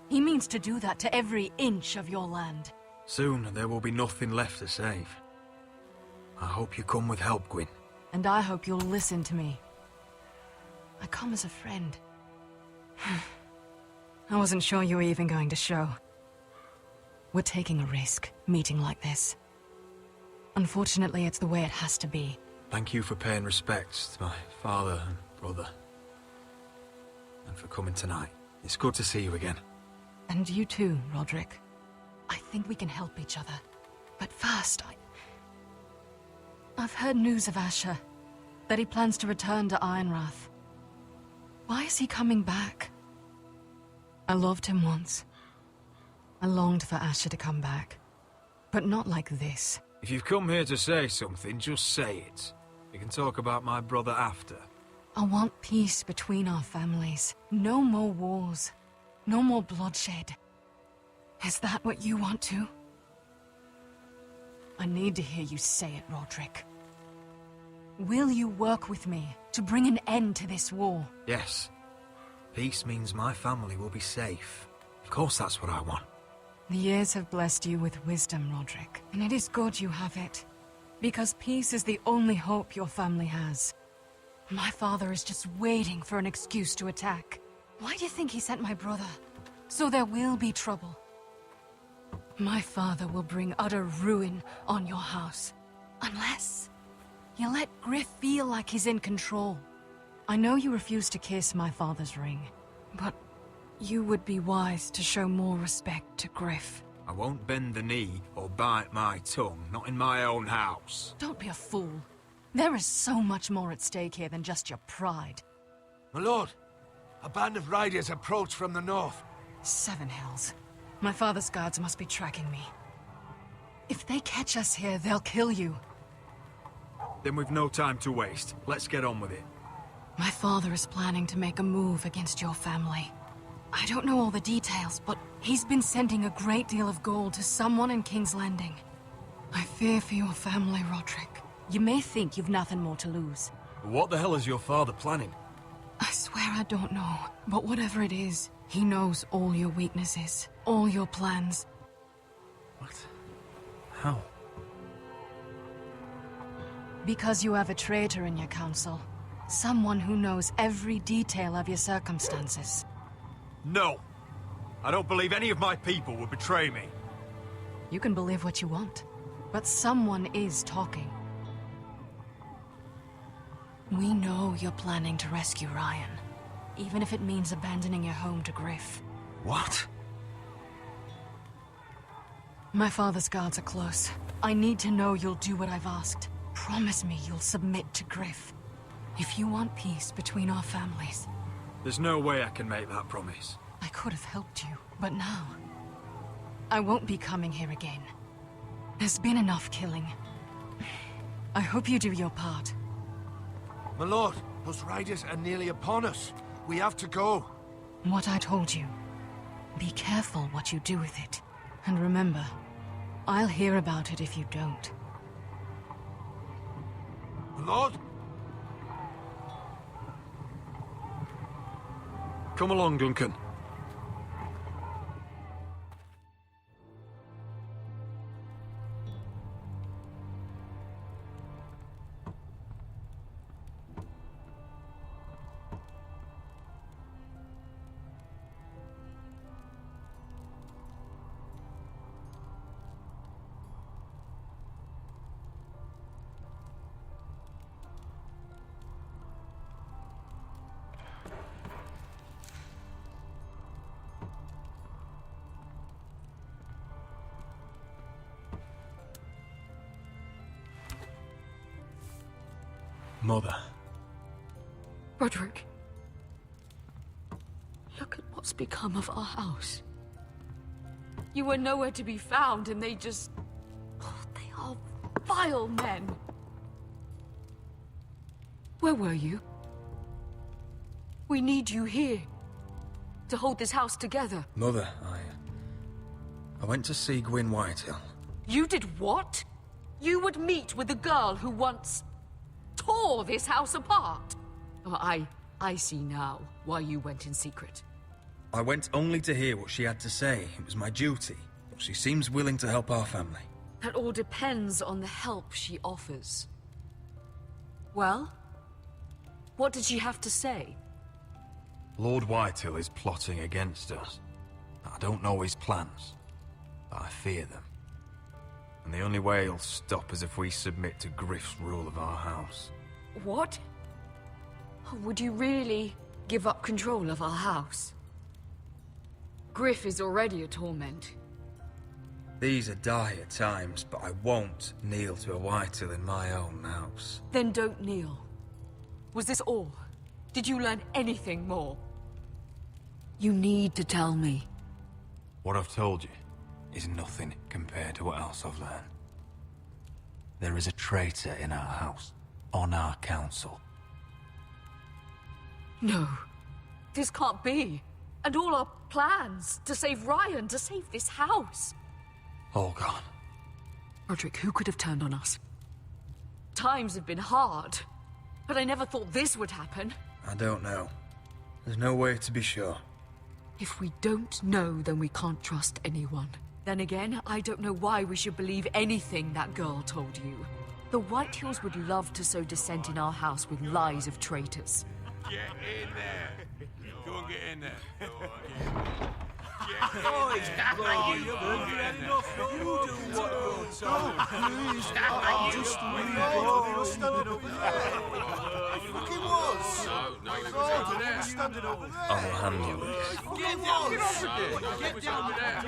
He means to do that to every inch of your land. Soon there will be nothing left to save. I hope you come with help, Gwyn. And I hope you'll listen to me. I come as a friend. I wasn't sure you were even going to show. We're taking a risk, meeting like this. Unfortunately, it's the way it has to be. Thank you for paying respects to my father and brother. And for coming tonight. It's good to see you again. And you too, Roderick. I think we can help each other. But first, I've heard news of Asher. That he plans to return to Ironrath. Why is he coming back? I loved him once. I longed for Asher to come back. But not like this. If you've come here to say something, just say it. We can talk about my brother after. I want peace between our families. No more wars. No more bloodshed. Is that what you want too? I need to hear you say it, Roderick. Will you work with me to bring an end to this war? Yes. Peace means my family will be safe. Of course that's what I want. The years have blessed you with wisdom, Roderick, and it is good you have it. Because peace is the only hope your family has. My father is just waiting for an excuse to attack. Why do you think he sent my brother? So there will be trouble. My father will bring utter ruin on your house. Unless you let Griff feel like he's in control. I know you refuse to kiss my father's ring, but you would be wise to show more respect to Griff. I won't bend the knee or bite my tongue, not in my own house. Don't be a fool. There is so much more at stake here than just your pride. My lord, a band of riders approach from the north. Seven Hells. My father's guards must be tracking me. If they catch us here, they'll kill you. Then we've no time to waste. Let's get on with it. My father is planning to make a move against your family. I don't know all the details, but he's been sending a great deal of gold to someone in King's Landing. I fear for your family, Roderick. You may think you've nothing more to lose. What the hell is your father planning? I swear I don't know, but whatever it is, he knows all your weaknesses, all your plans. What? How? Because you have a traitor in your council. Someone who knows every detail of your circumstances. No! I don't believe any of my people would betray me. You can believe what you want, but someone is talking. We know you're planning to rescue Ryan, even if it means abandoning your home to Griff. What? My father's guards are close. I need to know you'll do what I've asked. Promise me you'll submit to Griff. If you want peace between our families. There's no way I can make that promise. I could have helped you, but now... I won't be coming here again. There's been enough killing. I hope you do your part. My lord, those riders are nearly upon us. We have to go. What I told you. Be careful what you do with it. And remember, I'll hear about it if you don't. My lord? Come along, Duncan. Mother. Roderick. Look at what's become of our house. You were nowhere to be found, and they just... Oh, they are vile men. Where were you? We need you here. To hold this house together. Mother, I went to see Gwyn Whitehill. You did what? You would meet with the girl who once... tore this house apart. Oh, I see now why you went in secret. I went only to hear what she had to say. It was my duty. But she seems willing to help our family. That all depends on the help she offers. Well, what did she have to say? Lord Whitehill is plotting against us. I don't know his plans, but I fear them. And the only way he'll stop is if we submit to Griff's rule of our house. What? Would you really give up control of our house? Griff is already a torment. These are dire times, but I won't kneel to a Whitehill in my own house. Then don't kneel. Was this all? Did you learn anything more? You need to tell me. What I've told you is nothing compared to what else I've learned. There is a traitor in our house, on our council. No, this can't be. And all our plans to save Ryan, to save this house. All gone. Roderick, who could have turned on us? Times have been hard, but I never thought this would happen. I don't know. There's no way to be sure. If we don't know, then we can't trust anyone. Then again, I don't know why we should believe anything that girl told you. The Whitehills would love to sow dissent in our house with lies of traitors. Get in there. Go and get in there. I'll handle this. Get down there! Get down there!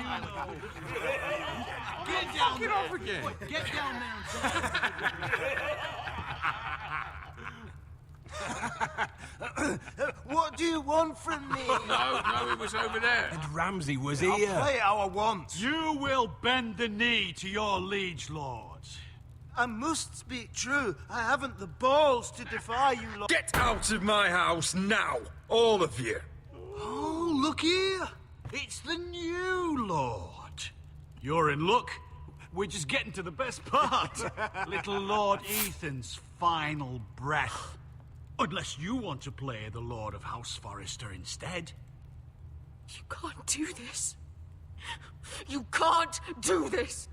Get down there! Get off again! Get down there! What do you want from me? No, it was over there. And Ramsay was I'll here. play how I want. You will bend the knee to your liege lord. I must speak true. I haven't the balls to defy you lot. Get out of my house now, all of you. Oh, look here. It's the new lord. You're in luck. We're just getting to the best part. Little Lord Ethan's final breath. Unless you want to play the Lord of House Forrester instead. You can't do this. You can't do this!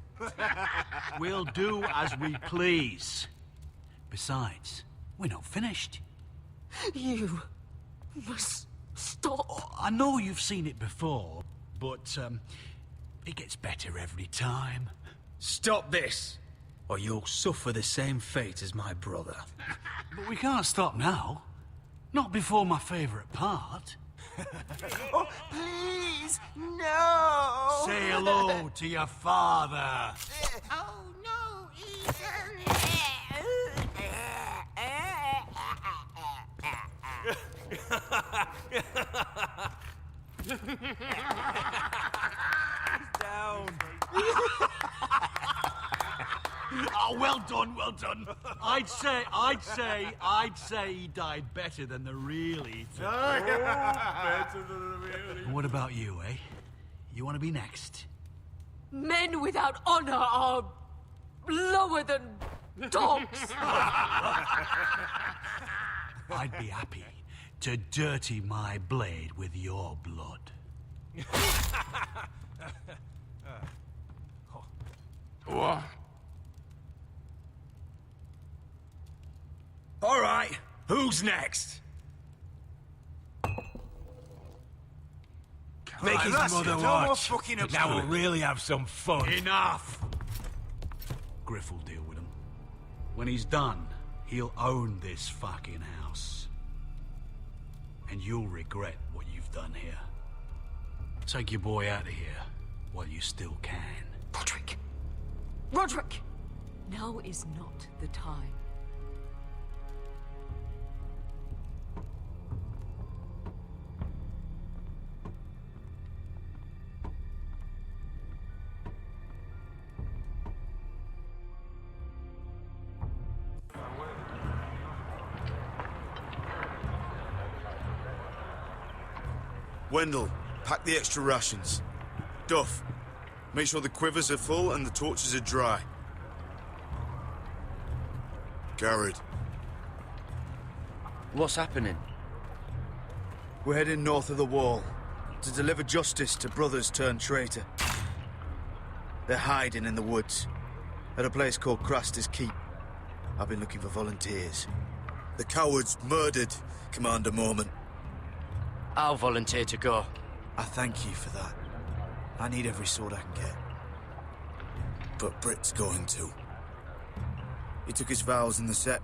We'll do as we please. Besides, we're not finished. You must stop. I know you've seen it before, but it gets better every time. Stop this, or you'll suffer the same fate as my brother. But we can't stop now. Not before my favourite part. Oh, please, no! Say hello to your father. Oh, no, Ethan! Down. Oh, well done, well done. I'd say he died better than the real Ethan. Better than the real And what about you, eh? You want to be next? Men without honor are lower than dogs. I'd be happy to dirty my blade with your blood. What? All right, who's next? Make his that's mother it. No more watch. fucking up Now to we'll it. really have some fun. Enough! Griff will deal with him. When he's done, he'll own this fucking house. And you'll regret what you've done here. Take your boy out of here while you still can. Roderick! Roderick! Now is not the time. Wendell, pack the extra rations. Duff, make sure the quivers are full and the torches are dry. Garrett. What's happening? We're heading north of the wall to deliver justice to brothers turned traitor. They're hiding in the woods at a place called Craster's Keep. I've been looking for volunteers. The cowards murdered Commander Mormon. I'll volunteer to go. I thank you for that. I need every sword I can get. But Britt's going too. He took his vows in the Sept.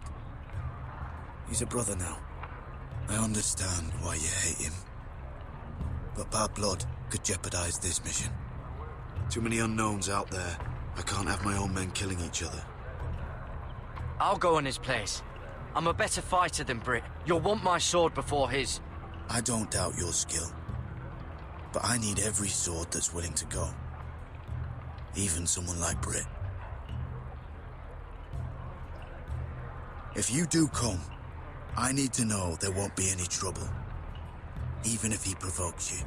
He's a brother now. I understand why you hate him. But bad blood could jeopardize this mission. Too many unknowns out there. I can't have my own men killing each other. I'll go in his place. I'm a better fighter than Britt. You'll want my sword before his. I don't doubt your skill. But I need every sword that's willing to go. Even someone like Britt. If you do come, I need to know there won't be any trouble. Even if he provokes you.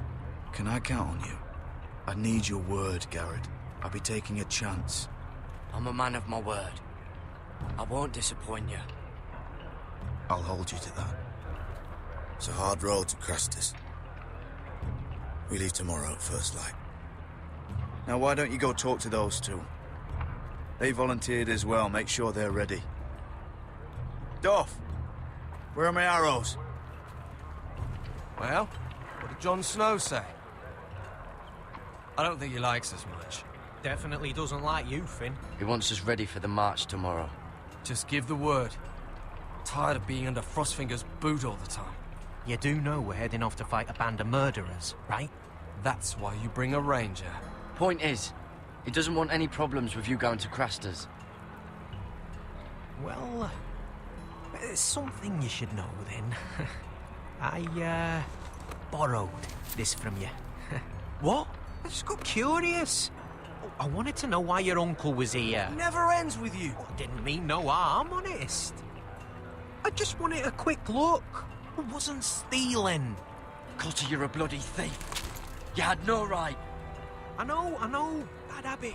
Can I count on you? I need your word, Garrett. I'll be taking a chance. I'm a man of my word. I won't disappoint you. I'll hold you to that. It's a hard road to Crestus. We leave tomorrow at first light. Now why don't you go talk to those two? They volunteered as well. Make sure they're ready. Doff! Where are my arrows? Well, what did Jon Snow say? I don't think he likes us much. Definitely doesn't like you, Finn. He wants us ready for the march tomorrow. Just give the word. Tired of being under Frostfinger's boot all the time. You do know we're heading off to fight a band of murderers, right? That's why you bring a ranger. Point is, he doesn't want any problems with you going to Craster's. Well, there's something you should know then. I, borrowed this from you. What? I just got curious. I wanted to know why your uncle was here. Never ends with you. Didn't mean no harm, honest. I just wanted a quick look. I wasn't stealing. Cotter, you're a bloody thief. You had no right. I know. Bad habit.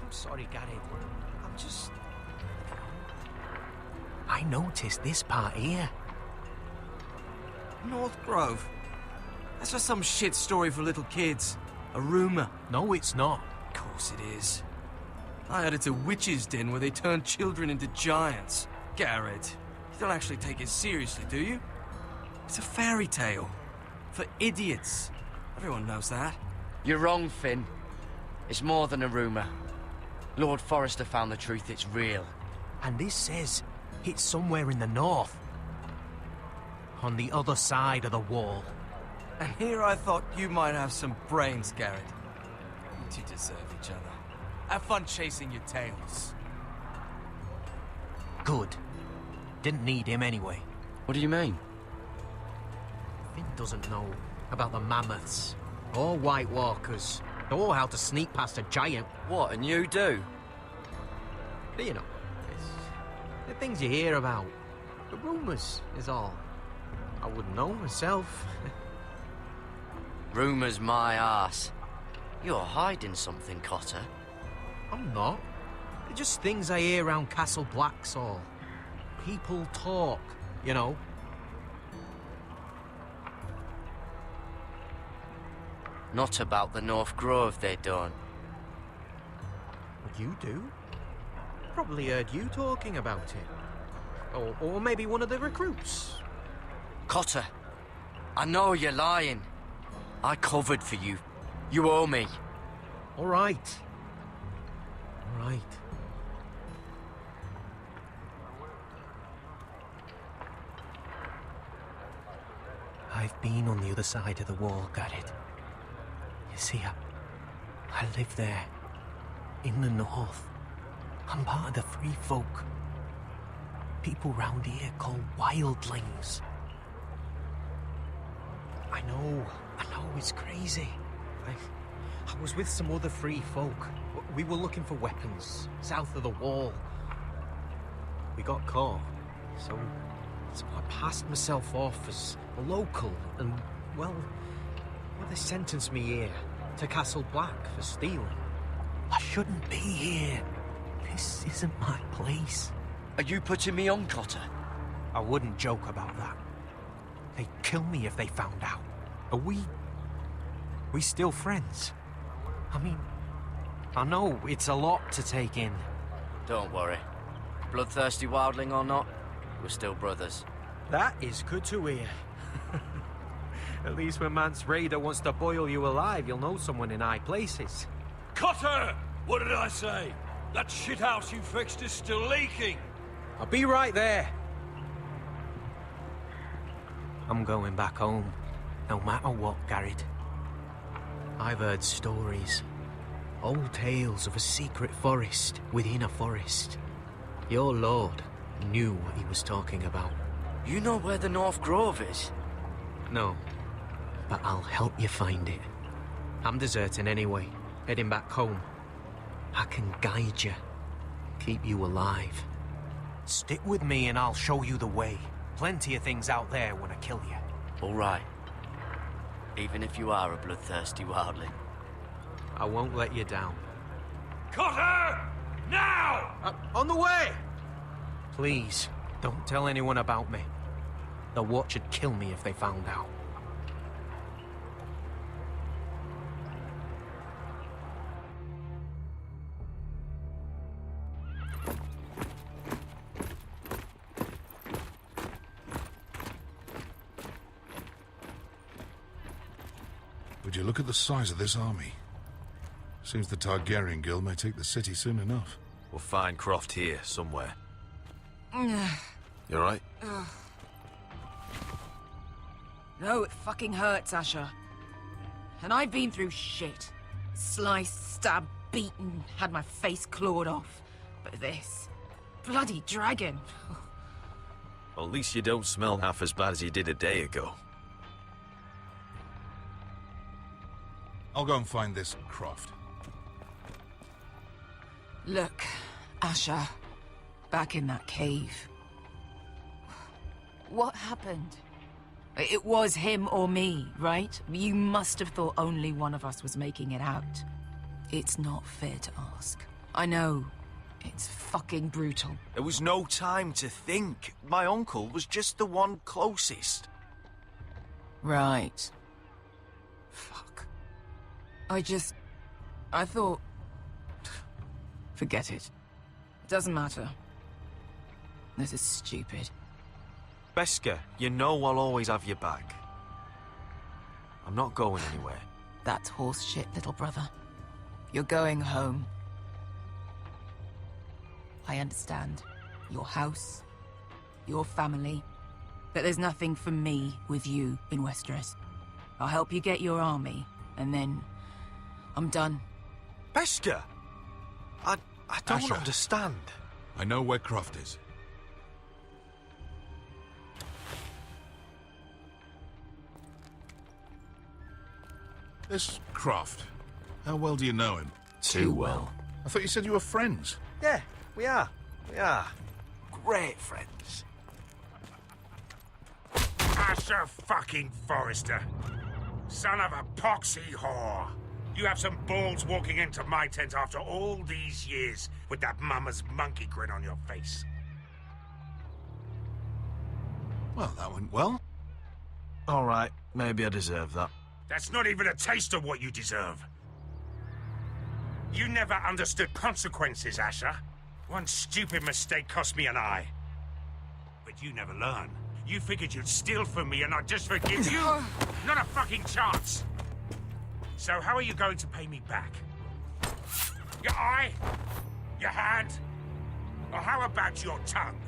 I'm sorry, Garrett. I'm just... I noticed this part here. North Grove? That's just some shit story for little kids. A rumor. No, it's not. Of course it is. I heard it's a witch's den where they turn children into giants. Garrett, you don't actually take it seriously, do you? It's a fairy tale. For idiots. Everyone knows that. You're wrong, Finn. It's more than a rumor. Lord Forrester found the truth, it's real. And this says it's somewhere in the north. On the other side of the wall. And here I thought you might have some brains, Garrett. You two deserve each other. Have fun chasing your tails. Good. Didn't need him anyway. What do you mean? Finn doesn't know about the mammoths, or White Walkers, or how to sneak past a giant. What, and you do? But you know, it's the things you hear about. The rumours is all. I wouldn't know myself. Rumours my arse. You're hiding something, Cotter. I'm not. They're just things I hear around Castle Blacksall. People talk, you know. Not about the North Grove, they don't. What you do? Probably heard you talking about it. Or maybe one of the recruits. Cotter, I know you're lying. I covered for you. You owe me. All right. All right. I've been on the other side of the wall, Garrett. You see, I live there. In the north. I'm part of the free folk. People round here call wildlings. I know, it's crazy. I was with some other free folk. We were looking for weapons, south of the wall. We got caught, so I passed myself off as a local, and, well, they sentenced me here, to Castle Black, for stealing. I shouldn't be here. This isn't my place. Are you putting me on, Cotter? I wouldn't joke about that. They'd kill me if they found out. Are we still friends? I mean, I know it's a lot to take in. Don't worry. Bloodthirsty wildling or not, we're still brothers. That is good to hear. At least when Mance Raider wants to boil you alive, you'll know someone in high places. Cotter! What did I say? That shithouse you fixed is still leaking. I'll be right there. I'm going back home, no matter what, Garrett. I've heard stories. Old tales of a secret forest within a forest. Your lord knew what he was talking about. You know where the North Grove is? No, but I'll help you find it. I'm deserting anyway, heading back home. I can guide you, keep you alive. Stick with me and I'll show you the way. Plenty of things out there when I kill you. All right. Even if you are a bloodthirsty wildling. I won't let you down. Cotter! Now! On the way! Please, don't tell anyone about me. The Watch would kill me if they found out. Would you look at the size of this army? Seems the Targaryen Guild may take the city soon enough. We'll find Croft here, somewhere. You alright? No, it fucking hurts, Asher. And I've been through shit. Sliced, stabbed, beaten, had my face clawed off. But this... bloody dragon. Well, at least you don't smell half as bad as you did a day ago. I'll go and find this Croft. Look, Asher. Back in that cave. What happened? It was him or me, right? You must have thought only one of us was making it out. It's not fair to ask. I know. It's fucking brutal. There was no time to think. My uncle was just the one closest. Right. Fuck. I thought... Forget it. Doesn't matter. This is stupid. Beskha, you know I'll always have your back. I'm not going anywhere. That's horse shit, little brother. You're going home. I understand. Your house, your family. But there's nothing for me with you in Westeros. I'll help you get your army, and then... I'm done. Beskha! I don't Asher, understand. I know where Croft is. This Croft, how well do you know him? Too well. I thought you said you were friends. Yeah, we are. We are. Great friends. Asher fucking Forrester. Son of a poxy whore. You have some balls walking into my tent after all these years with that mama's monkey grin on your face. Well, that went well. All right, maybe I deserve that. That's not even a taste of what you deserve. You never understood consequences, Asher. One stupid mistake cost me an eye. But you never learn. You figured you'd steal from me and I'd just forgive you? Not a fucking chance! So how are you going to pay me back? Your eye? Your hand? Or how about your tongue?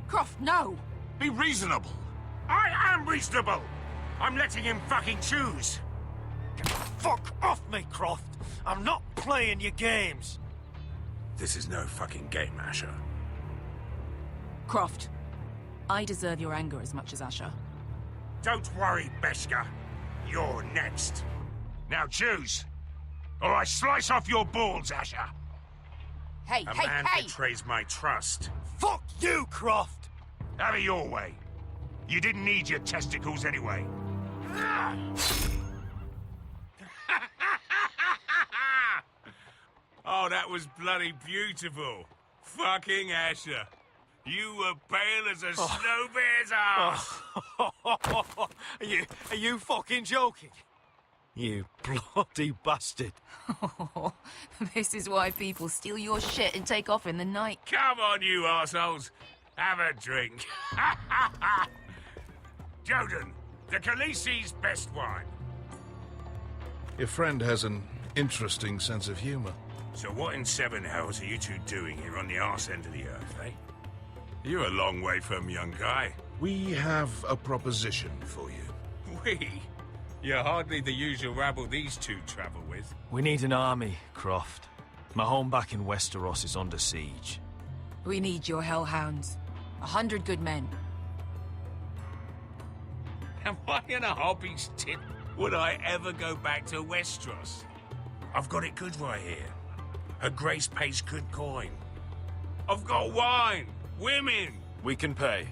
Croft, no! Be reasonable! I am reasonable! I'm letting him fucking choose! Fuck off me, Croft! I'm not playing your games! This is no fucking game, Asher. Croft, I deserve your anger as much as Asher. Don't worry, Beskha. You're next. Now choose, or I slice off your balls, Asher. Hey, A man betrays my trust. Fuck you, Croft! Have it your way. You didn't need your testicles anyway. Oh, that was bloody beautiful. Fucking Asher. You were pale as a snow bear's ass. Are you fucking joking? You bloody bastard. This is why people steal your shit and take off in the night. Come on, you assholes. Have a drink. Joden, the Khaleesi's best wine. Your friend has an interesting sense of humor. So what in seven hells are you two doing here on the arse end of the earth, eh? You're a long way from, young guy. We have a proposition for you. We? You're hardly the usual rabble these two travel with. We need an army, Croft. My home back in Westeros is under siege. We need your hellhounds. 100 good men. Am I in a hobby's tip? Would I ever go back to Westeros? I've got it good right here. Her Grace pays good coin. I've got wine, women. We can pay.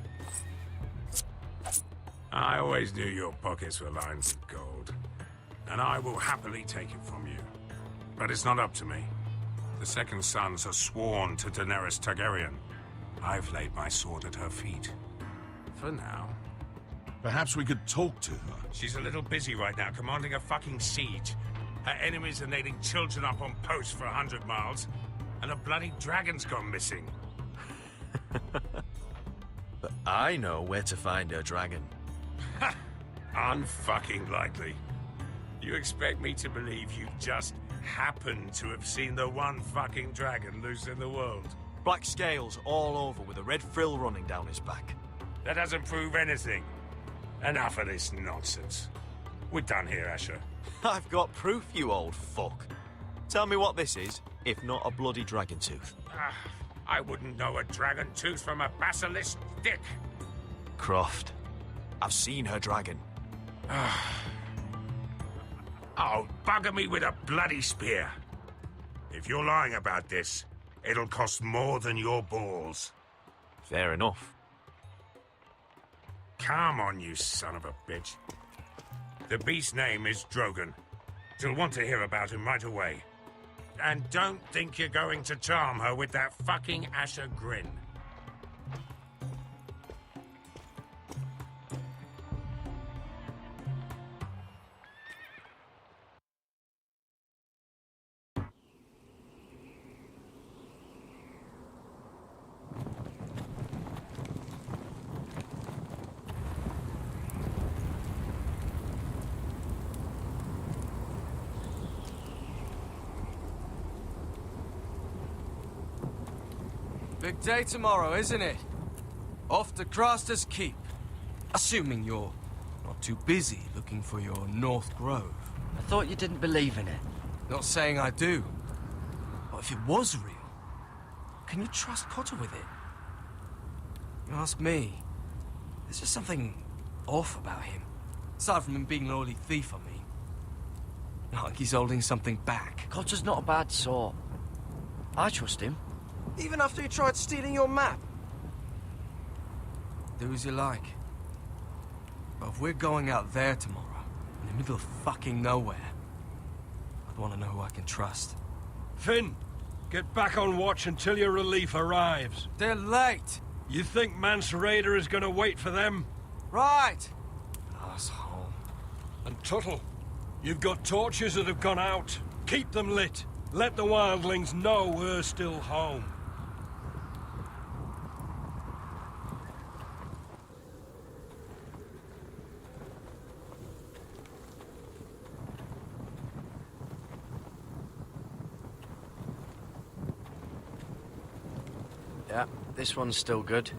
I always knew your pockets were lined with gold, and I will happily take it from you. But it's not up to me. The Second Sons are sworn to Daenerys Targaryen. I've laid my sword at her feet. For now. Perhaps we could talk to her. She's a little busy right now, commanding a fucking siege. Her enemies are nailing children up on posts for 100 miles, and a bloody dragon's gone missing. But I know where to find her dragon. Unfucking likely. You expect me to believe you just happened to have seen the one fucking dragon loose in the world? Black scales all over with a red frill running down his back. That doesn't prove anything. Enough of this nonsense. We're done here, Asher. I've got proof, you old fuck. Tell me what this is, if not a bloody dragon tooth. I wouldn't know a dragon tooth from a basilisk dick. Croft, I've seen her dragon. Oh, bugger me with a bloody spear. If you're lying about this, it'll cost more than your balls. Fair enough. Come on, you son of a bitch. The beast's name is Drogon. She'll want to hear about him right away. And don't think you're going to charm her with that fucking Asher grin. Big day tomorrow, isn't it? Off to Craster's Keep. Assuming you're not too busy looking for your North Grove. I thought you didn't believe in it. Not saying I do. But if it was real, can you trust Potter with it? You ask me, there's just something off about him. Aside from him being an early thief, I mean. Like he's holding something back. Cotter's not a bad sort. I trust him. Even after he tried stealing your map? Do as you like. But if we're going out there tomorrow, in the middle of fucking nowhere, I'd want to know who I can trust. Finn, get back on watch until your relief arrives. They're late! You think Mance Rayder is gonna wait for them? Right! Asshole. And Tuttle, you've got torches that have gone out. Keep them lit. Let the wildlings know we're still home. Yeah, this one's still good.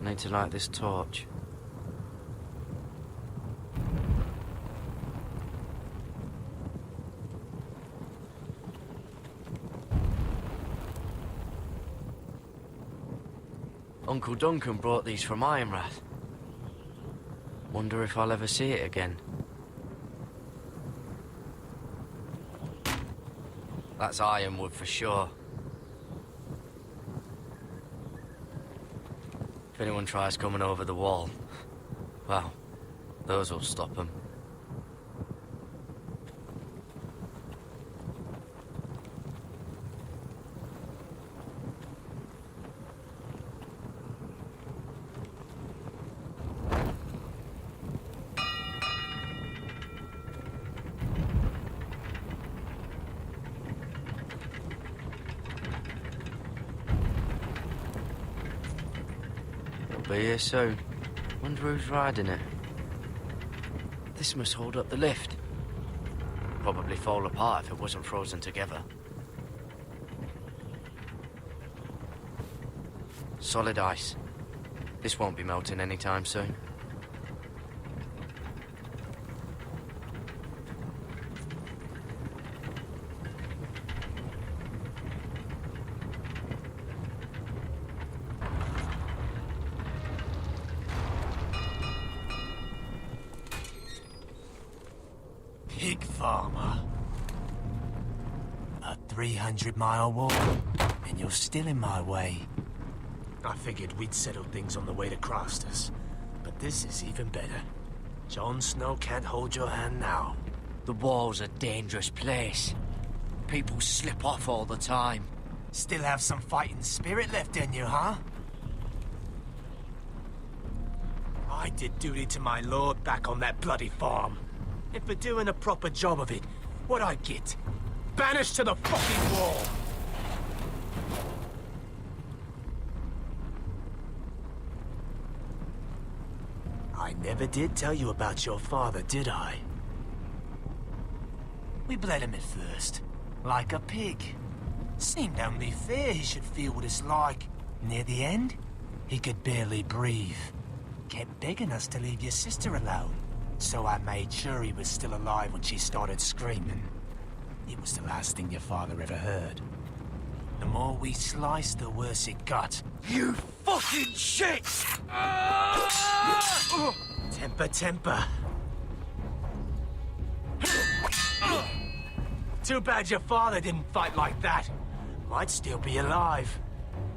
I need to light this torch. Uncle Duncan brought these from Ironrath. Wonder if I'll ever see it again. That's ironwood for sure. If anyone tries coming over the wall, well, those will stop them. Be here soon. Wonder who's riding it. This must hold up the lift. Probably fall apart if it wasn't frozen together. Solid ice. This won't be melting anytime soon. Pig farmer. A 300-mile walk, and you're still in my way. I figured we'd settle things on the way to Crosters, but this is even better. Jon Snow can't hold your hand now. The wall's a dangerous place. People slip off all the time. Still have some fighting spirit left in you, huh? I did duty to my lord back on that bloody farm. And for doing a proper job of it, what'd I get? Banished to the fucking wall! never did tell you about your father, did I? We bled him at first, like a pig. Seemed only fair he should feel what it's like. Near the end, he could barely breathe. Kept begging us to leave your sister alone. So I made sure he was still alive when she started screaming. It was the last thing your father ever heard. The more we sliced, the worse it got. You fucking shit! Temper, temper. Too bad your father didn't fight like that. Might still be alive.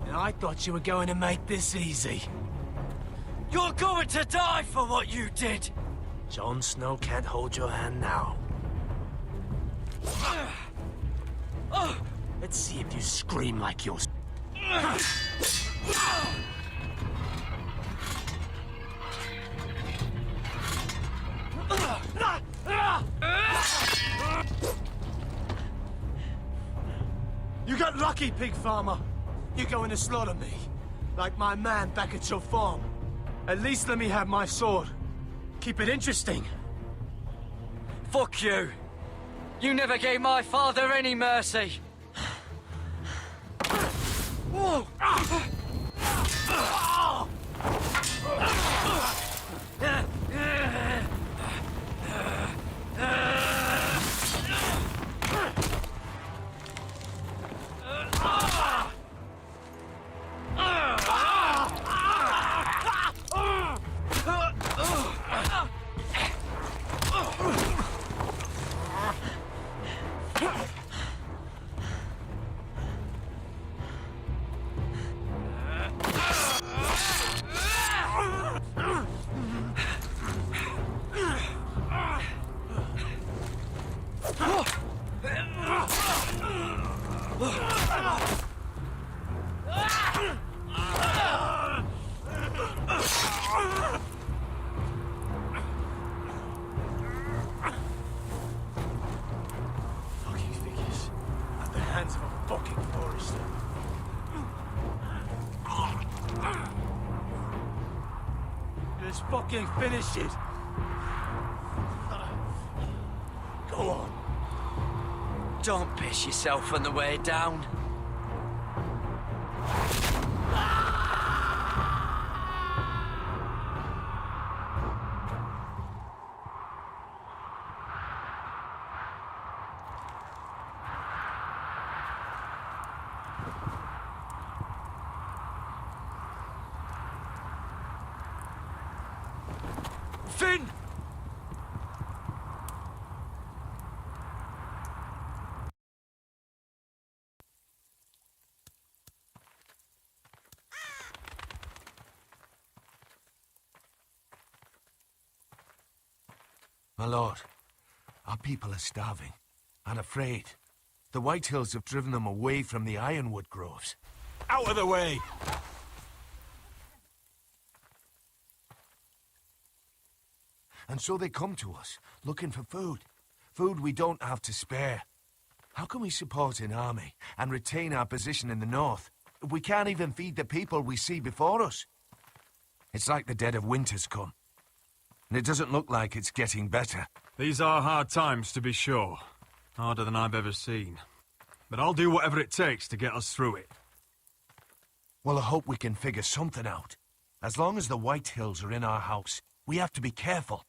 And I thought you were going to make this easy. You're going to die for what you did! Jon Snow can't hold your hand now. Let's see if you scream like you're... You got lucky, pig farmer. You're going to slaughter me, like my man back at your farm. At least let me have my sword. Keep it interesting. Fuck you. You never gave my father any mercy. Whoa. Fucking finish it. Go on. Don't piss yourself on the way down. Finn! My lord, our people are starving and afraid. The Whitehills have driven them away from the ironwood groves. Out of the way! And so they come to us, looking for food. Food we don't have to spare. How can we support an army and retain our position in the north if we can't even feed the people we see before us? It's like the dead of winter's come. And it doesn't look like it's getting better. These are hard times, to be sure. Harder than I've ever seen. But I'll do whatever it takes to get us through it. Well, I hope we can figure something out. As long as the Whitehills are in our house, we have to be careful.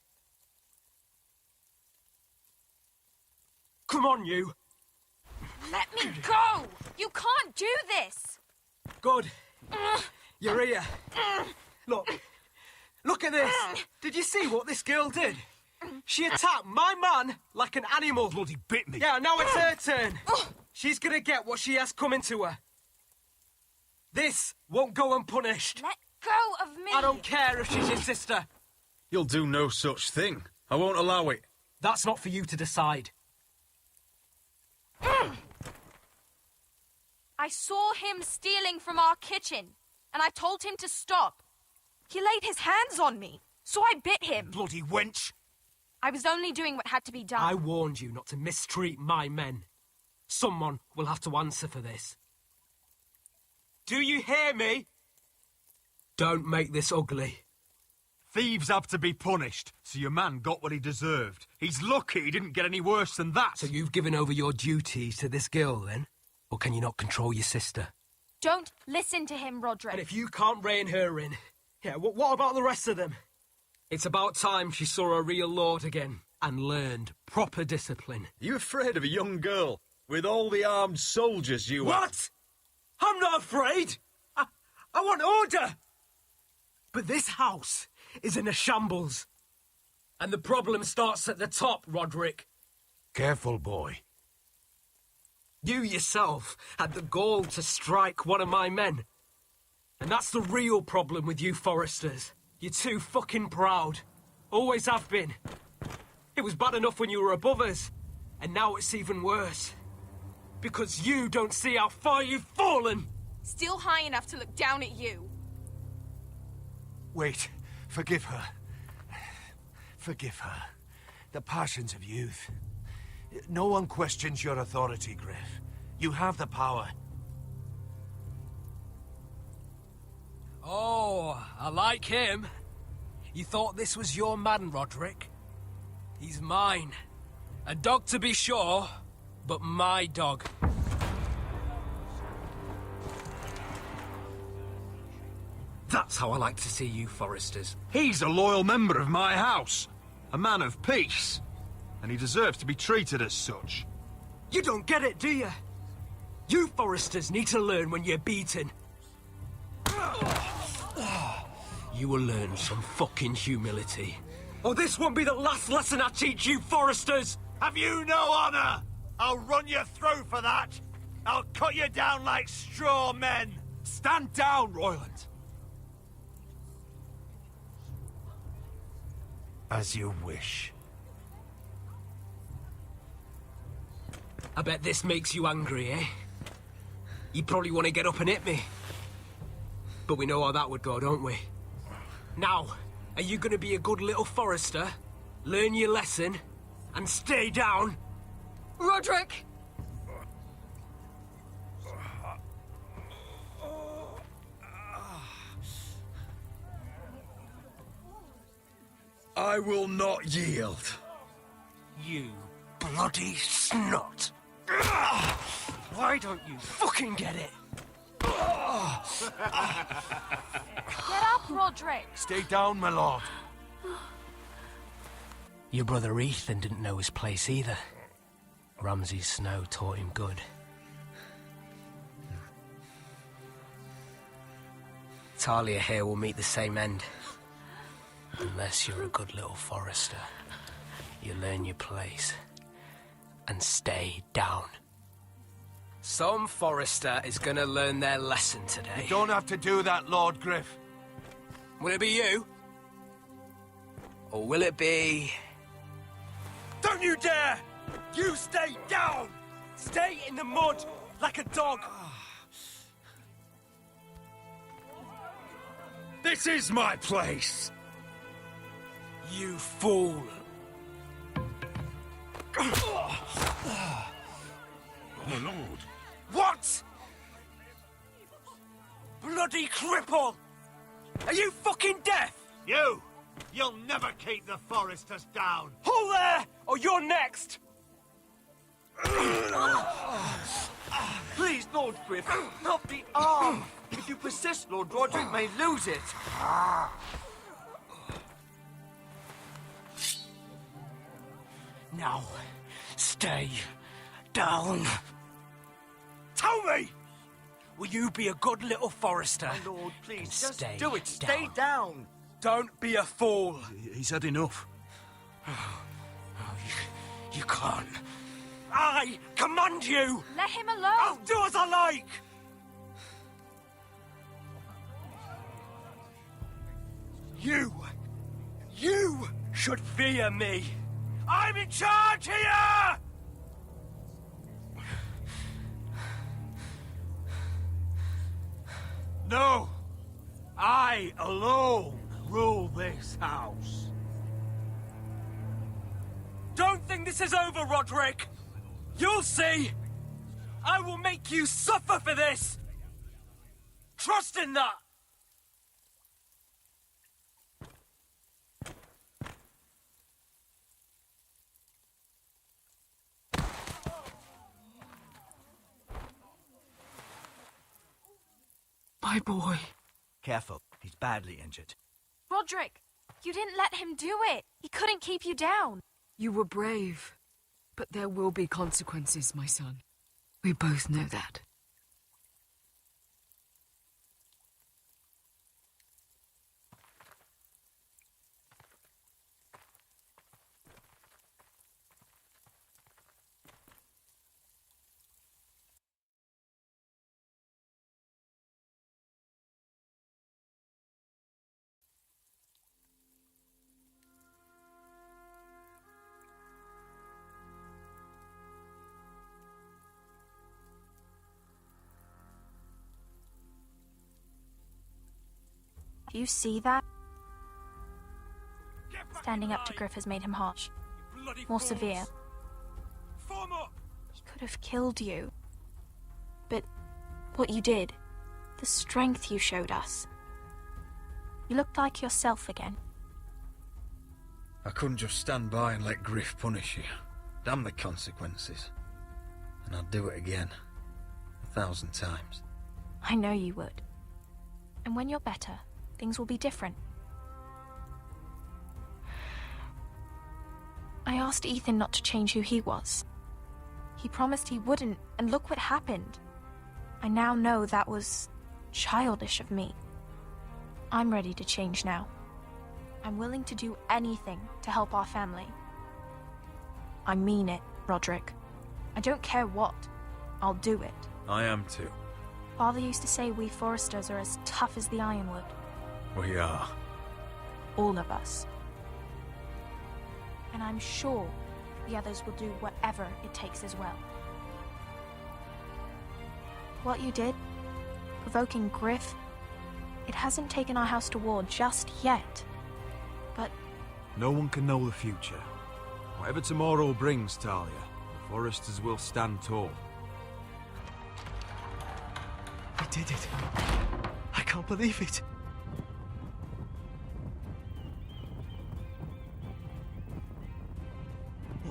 Come on, you! Let me go! You can't do this! Good. You're here. Look at this! Did you see what this girl did? She attacked my man like an animal. Bloody bit me. Yeah, now it's her turn. She's gonna get what she has coming to her. This won't go unpunished. Let go of me! I don't care if she's your sister. You'll do no such thing. I won't allow it. That's not for you to decide. I saw him stealing from our kitchen, and I told him to stop. He laid his hands on me, so I bit him. Bloody wench! I was only doing what had to be done. I warned you not to mistreat my men. Someone will have to answer for this. Do you hear me? Don't make this ugly. Thieves have to be punished, so your man got what he deserved. He's lucky he didn't get any worse than that. So you've given over your duties to this girl, then? Or can you not control your sister? Don't listen to him, Roderick. And if you can't rein her in, yeah, what about the rest of them? It's about time she saw a real lord again and learned proper discipline. You afraid of a young girl with all the armed soldiers you have? What? I'm not afraid! I want order! But this house is in a shambles. And the problem starts at the top, Roderick. Careful, boy. You yourself had the gall to strike one of my men. And that's the real problem with you Forresters. You're too fucking proud. Always have been. It was bad enough when you were above us. And now it's even worse. Because you don't see how far you've fallen. Still high enough to look down at you. Wait. Forgive her. Forgive her. The passions of youth. No one questions your authority, Griff. You have the power. Oh, I like him. You thought this was your man, Roderick? He's mine. A dog to be sure, but my dog. That's how I like to see you, Forresters. He's a loyal member of my house. A man of peace. And he deserves to be treated as such. You don't get it, do you? You Forresters need to learn when you're beaten. You will learn some fucking humility. Or this won't be the last lesson I teach you, Forresters! Have you no honor? I'll run your throat for that. I'll cut you down like straw men. Stand down, Royland. As you wish. I bet this makes you angry, eh? You probably want to get up and hit me. But we know how that would go, don't we? Now, are you going to be a good little Forrester, learn your lesson, and stay down? Roderick! I will not yield. You bloody snot! Why don't you fucking get it? Get up, Roderick! Stay down, my lord. Your brother Ethan didn't know his place either. Ramsay's snow taught him good. Talia here will meet the same end. Unless you're a good little Forrester. You learn your place. And stay down. Some Forrester is gonna learn their lesson today. You don't have to do that, Lord Griff. Will it be you? Or will it be... Don't you dare! You stay down! Stay in the mud, like a dog! This is my place! You fool! My lord. What? Bloody cripple! Are you fucking deaf? You'll never keep the Forresters down. Hold there, or you're next! Please, Lord Griff, not the arm. If you persist, Lord Roderick may lose it. Now, stay down. Tell me! Will you be a good little Forrester? My lord, please, just stay do it. Stay down. Don't be a fool. He's had enough. You can't. I command you! Let him alone! I'll do as I like! You should fear me! I'm in charge here! No! I alone rule this house. Don't think this is over, Roderick! You'll see! I will make you suffer for this! Trust in that! My boy. Careful, he's badly injured. Roderick, you didn't let him do it. He couldn't keep you down. You were brave, but there will be consequences, my son. We both know that. Do you see that? Standing up to Griff has made him harsh. More severe. He could have killed you. But what you did, the strength you showed us. You looked like yourself again. I couldn't just stand by and let Griff punish you. Damn the consequences. And I'd do it again. 1,000 times. I know you would. And when you're better, things will be different. I asked Ethan not to change who he was. He promised he wouldn't, and look what happened. I now know that was childish of me. I'm ready to change now. I'm willing to do anything to help our family. I mean it, Roderick. I don't care what. I'll do it. I am too. Father used to say we Foresters are as tough as the ironwood. We are. All of us. And I'm sure the others will do whatever it takes as well. What you did, provoking Griff, it hasn't taken our house to war just yet. But no one can know the future. Whatever tomorrow brings, Talia, the Foresters will stand tall. I did it. I can't believe it.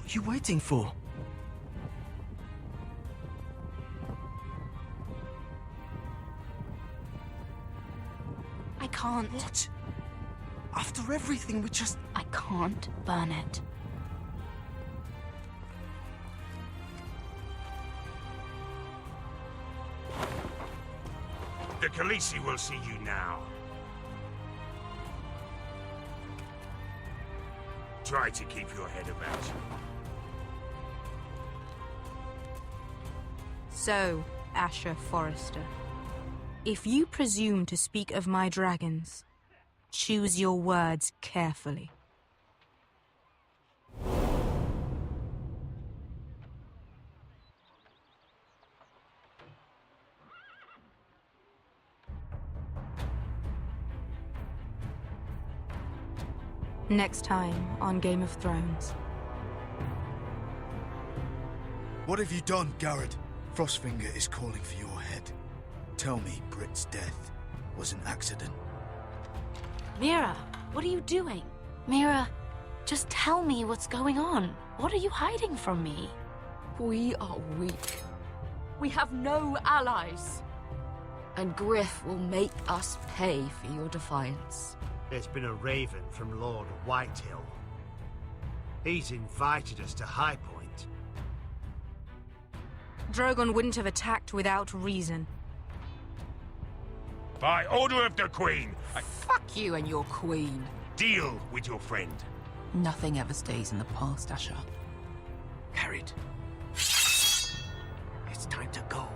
What are you waiting for? I can't. What? After everything we just... I can't burn it. The Khaleesi will see you now. Try to keep your head about you. So, Asher Forrester, if you presume to speak of my dragons, choose your words carefully. Next time on Game of Thrones. What have you done, Garrett? Frostfinger is calling for your head. Tell me Britt's death was an accident. Mira, what are you doing? Mira, just tell me what's going on. What are you hiding from me? We are weak. We have no allies. And Griff will make us pay for your defiance. There's been a raven from Lord Whitehill. He's invited us to High Point. Drogon wouldn't have attacked without reason. By order of the Queen, Fuck you and your queen. deal with your friend. Nothing ever stays in the past, Asher. Carried. It's time to go.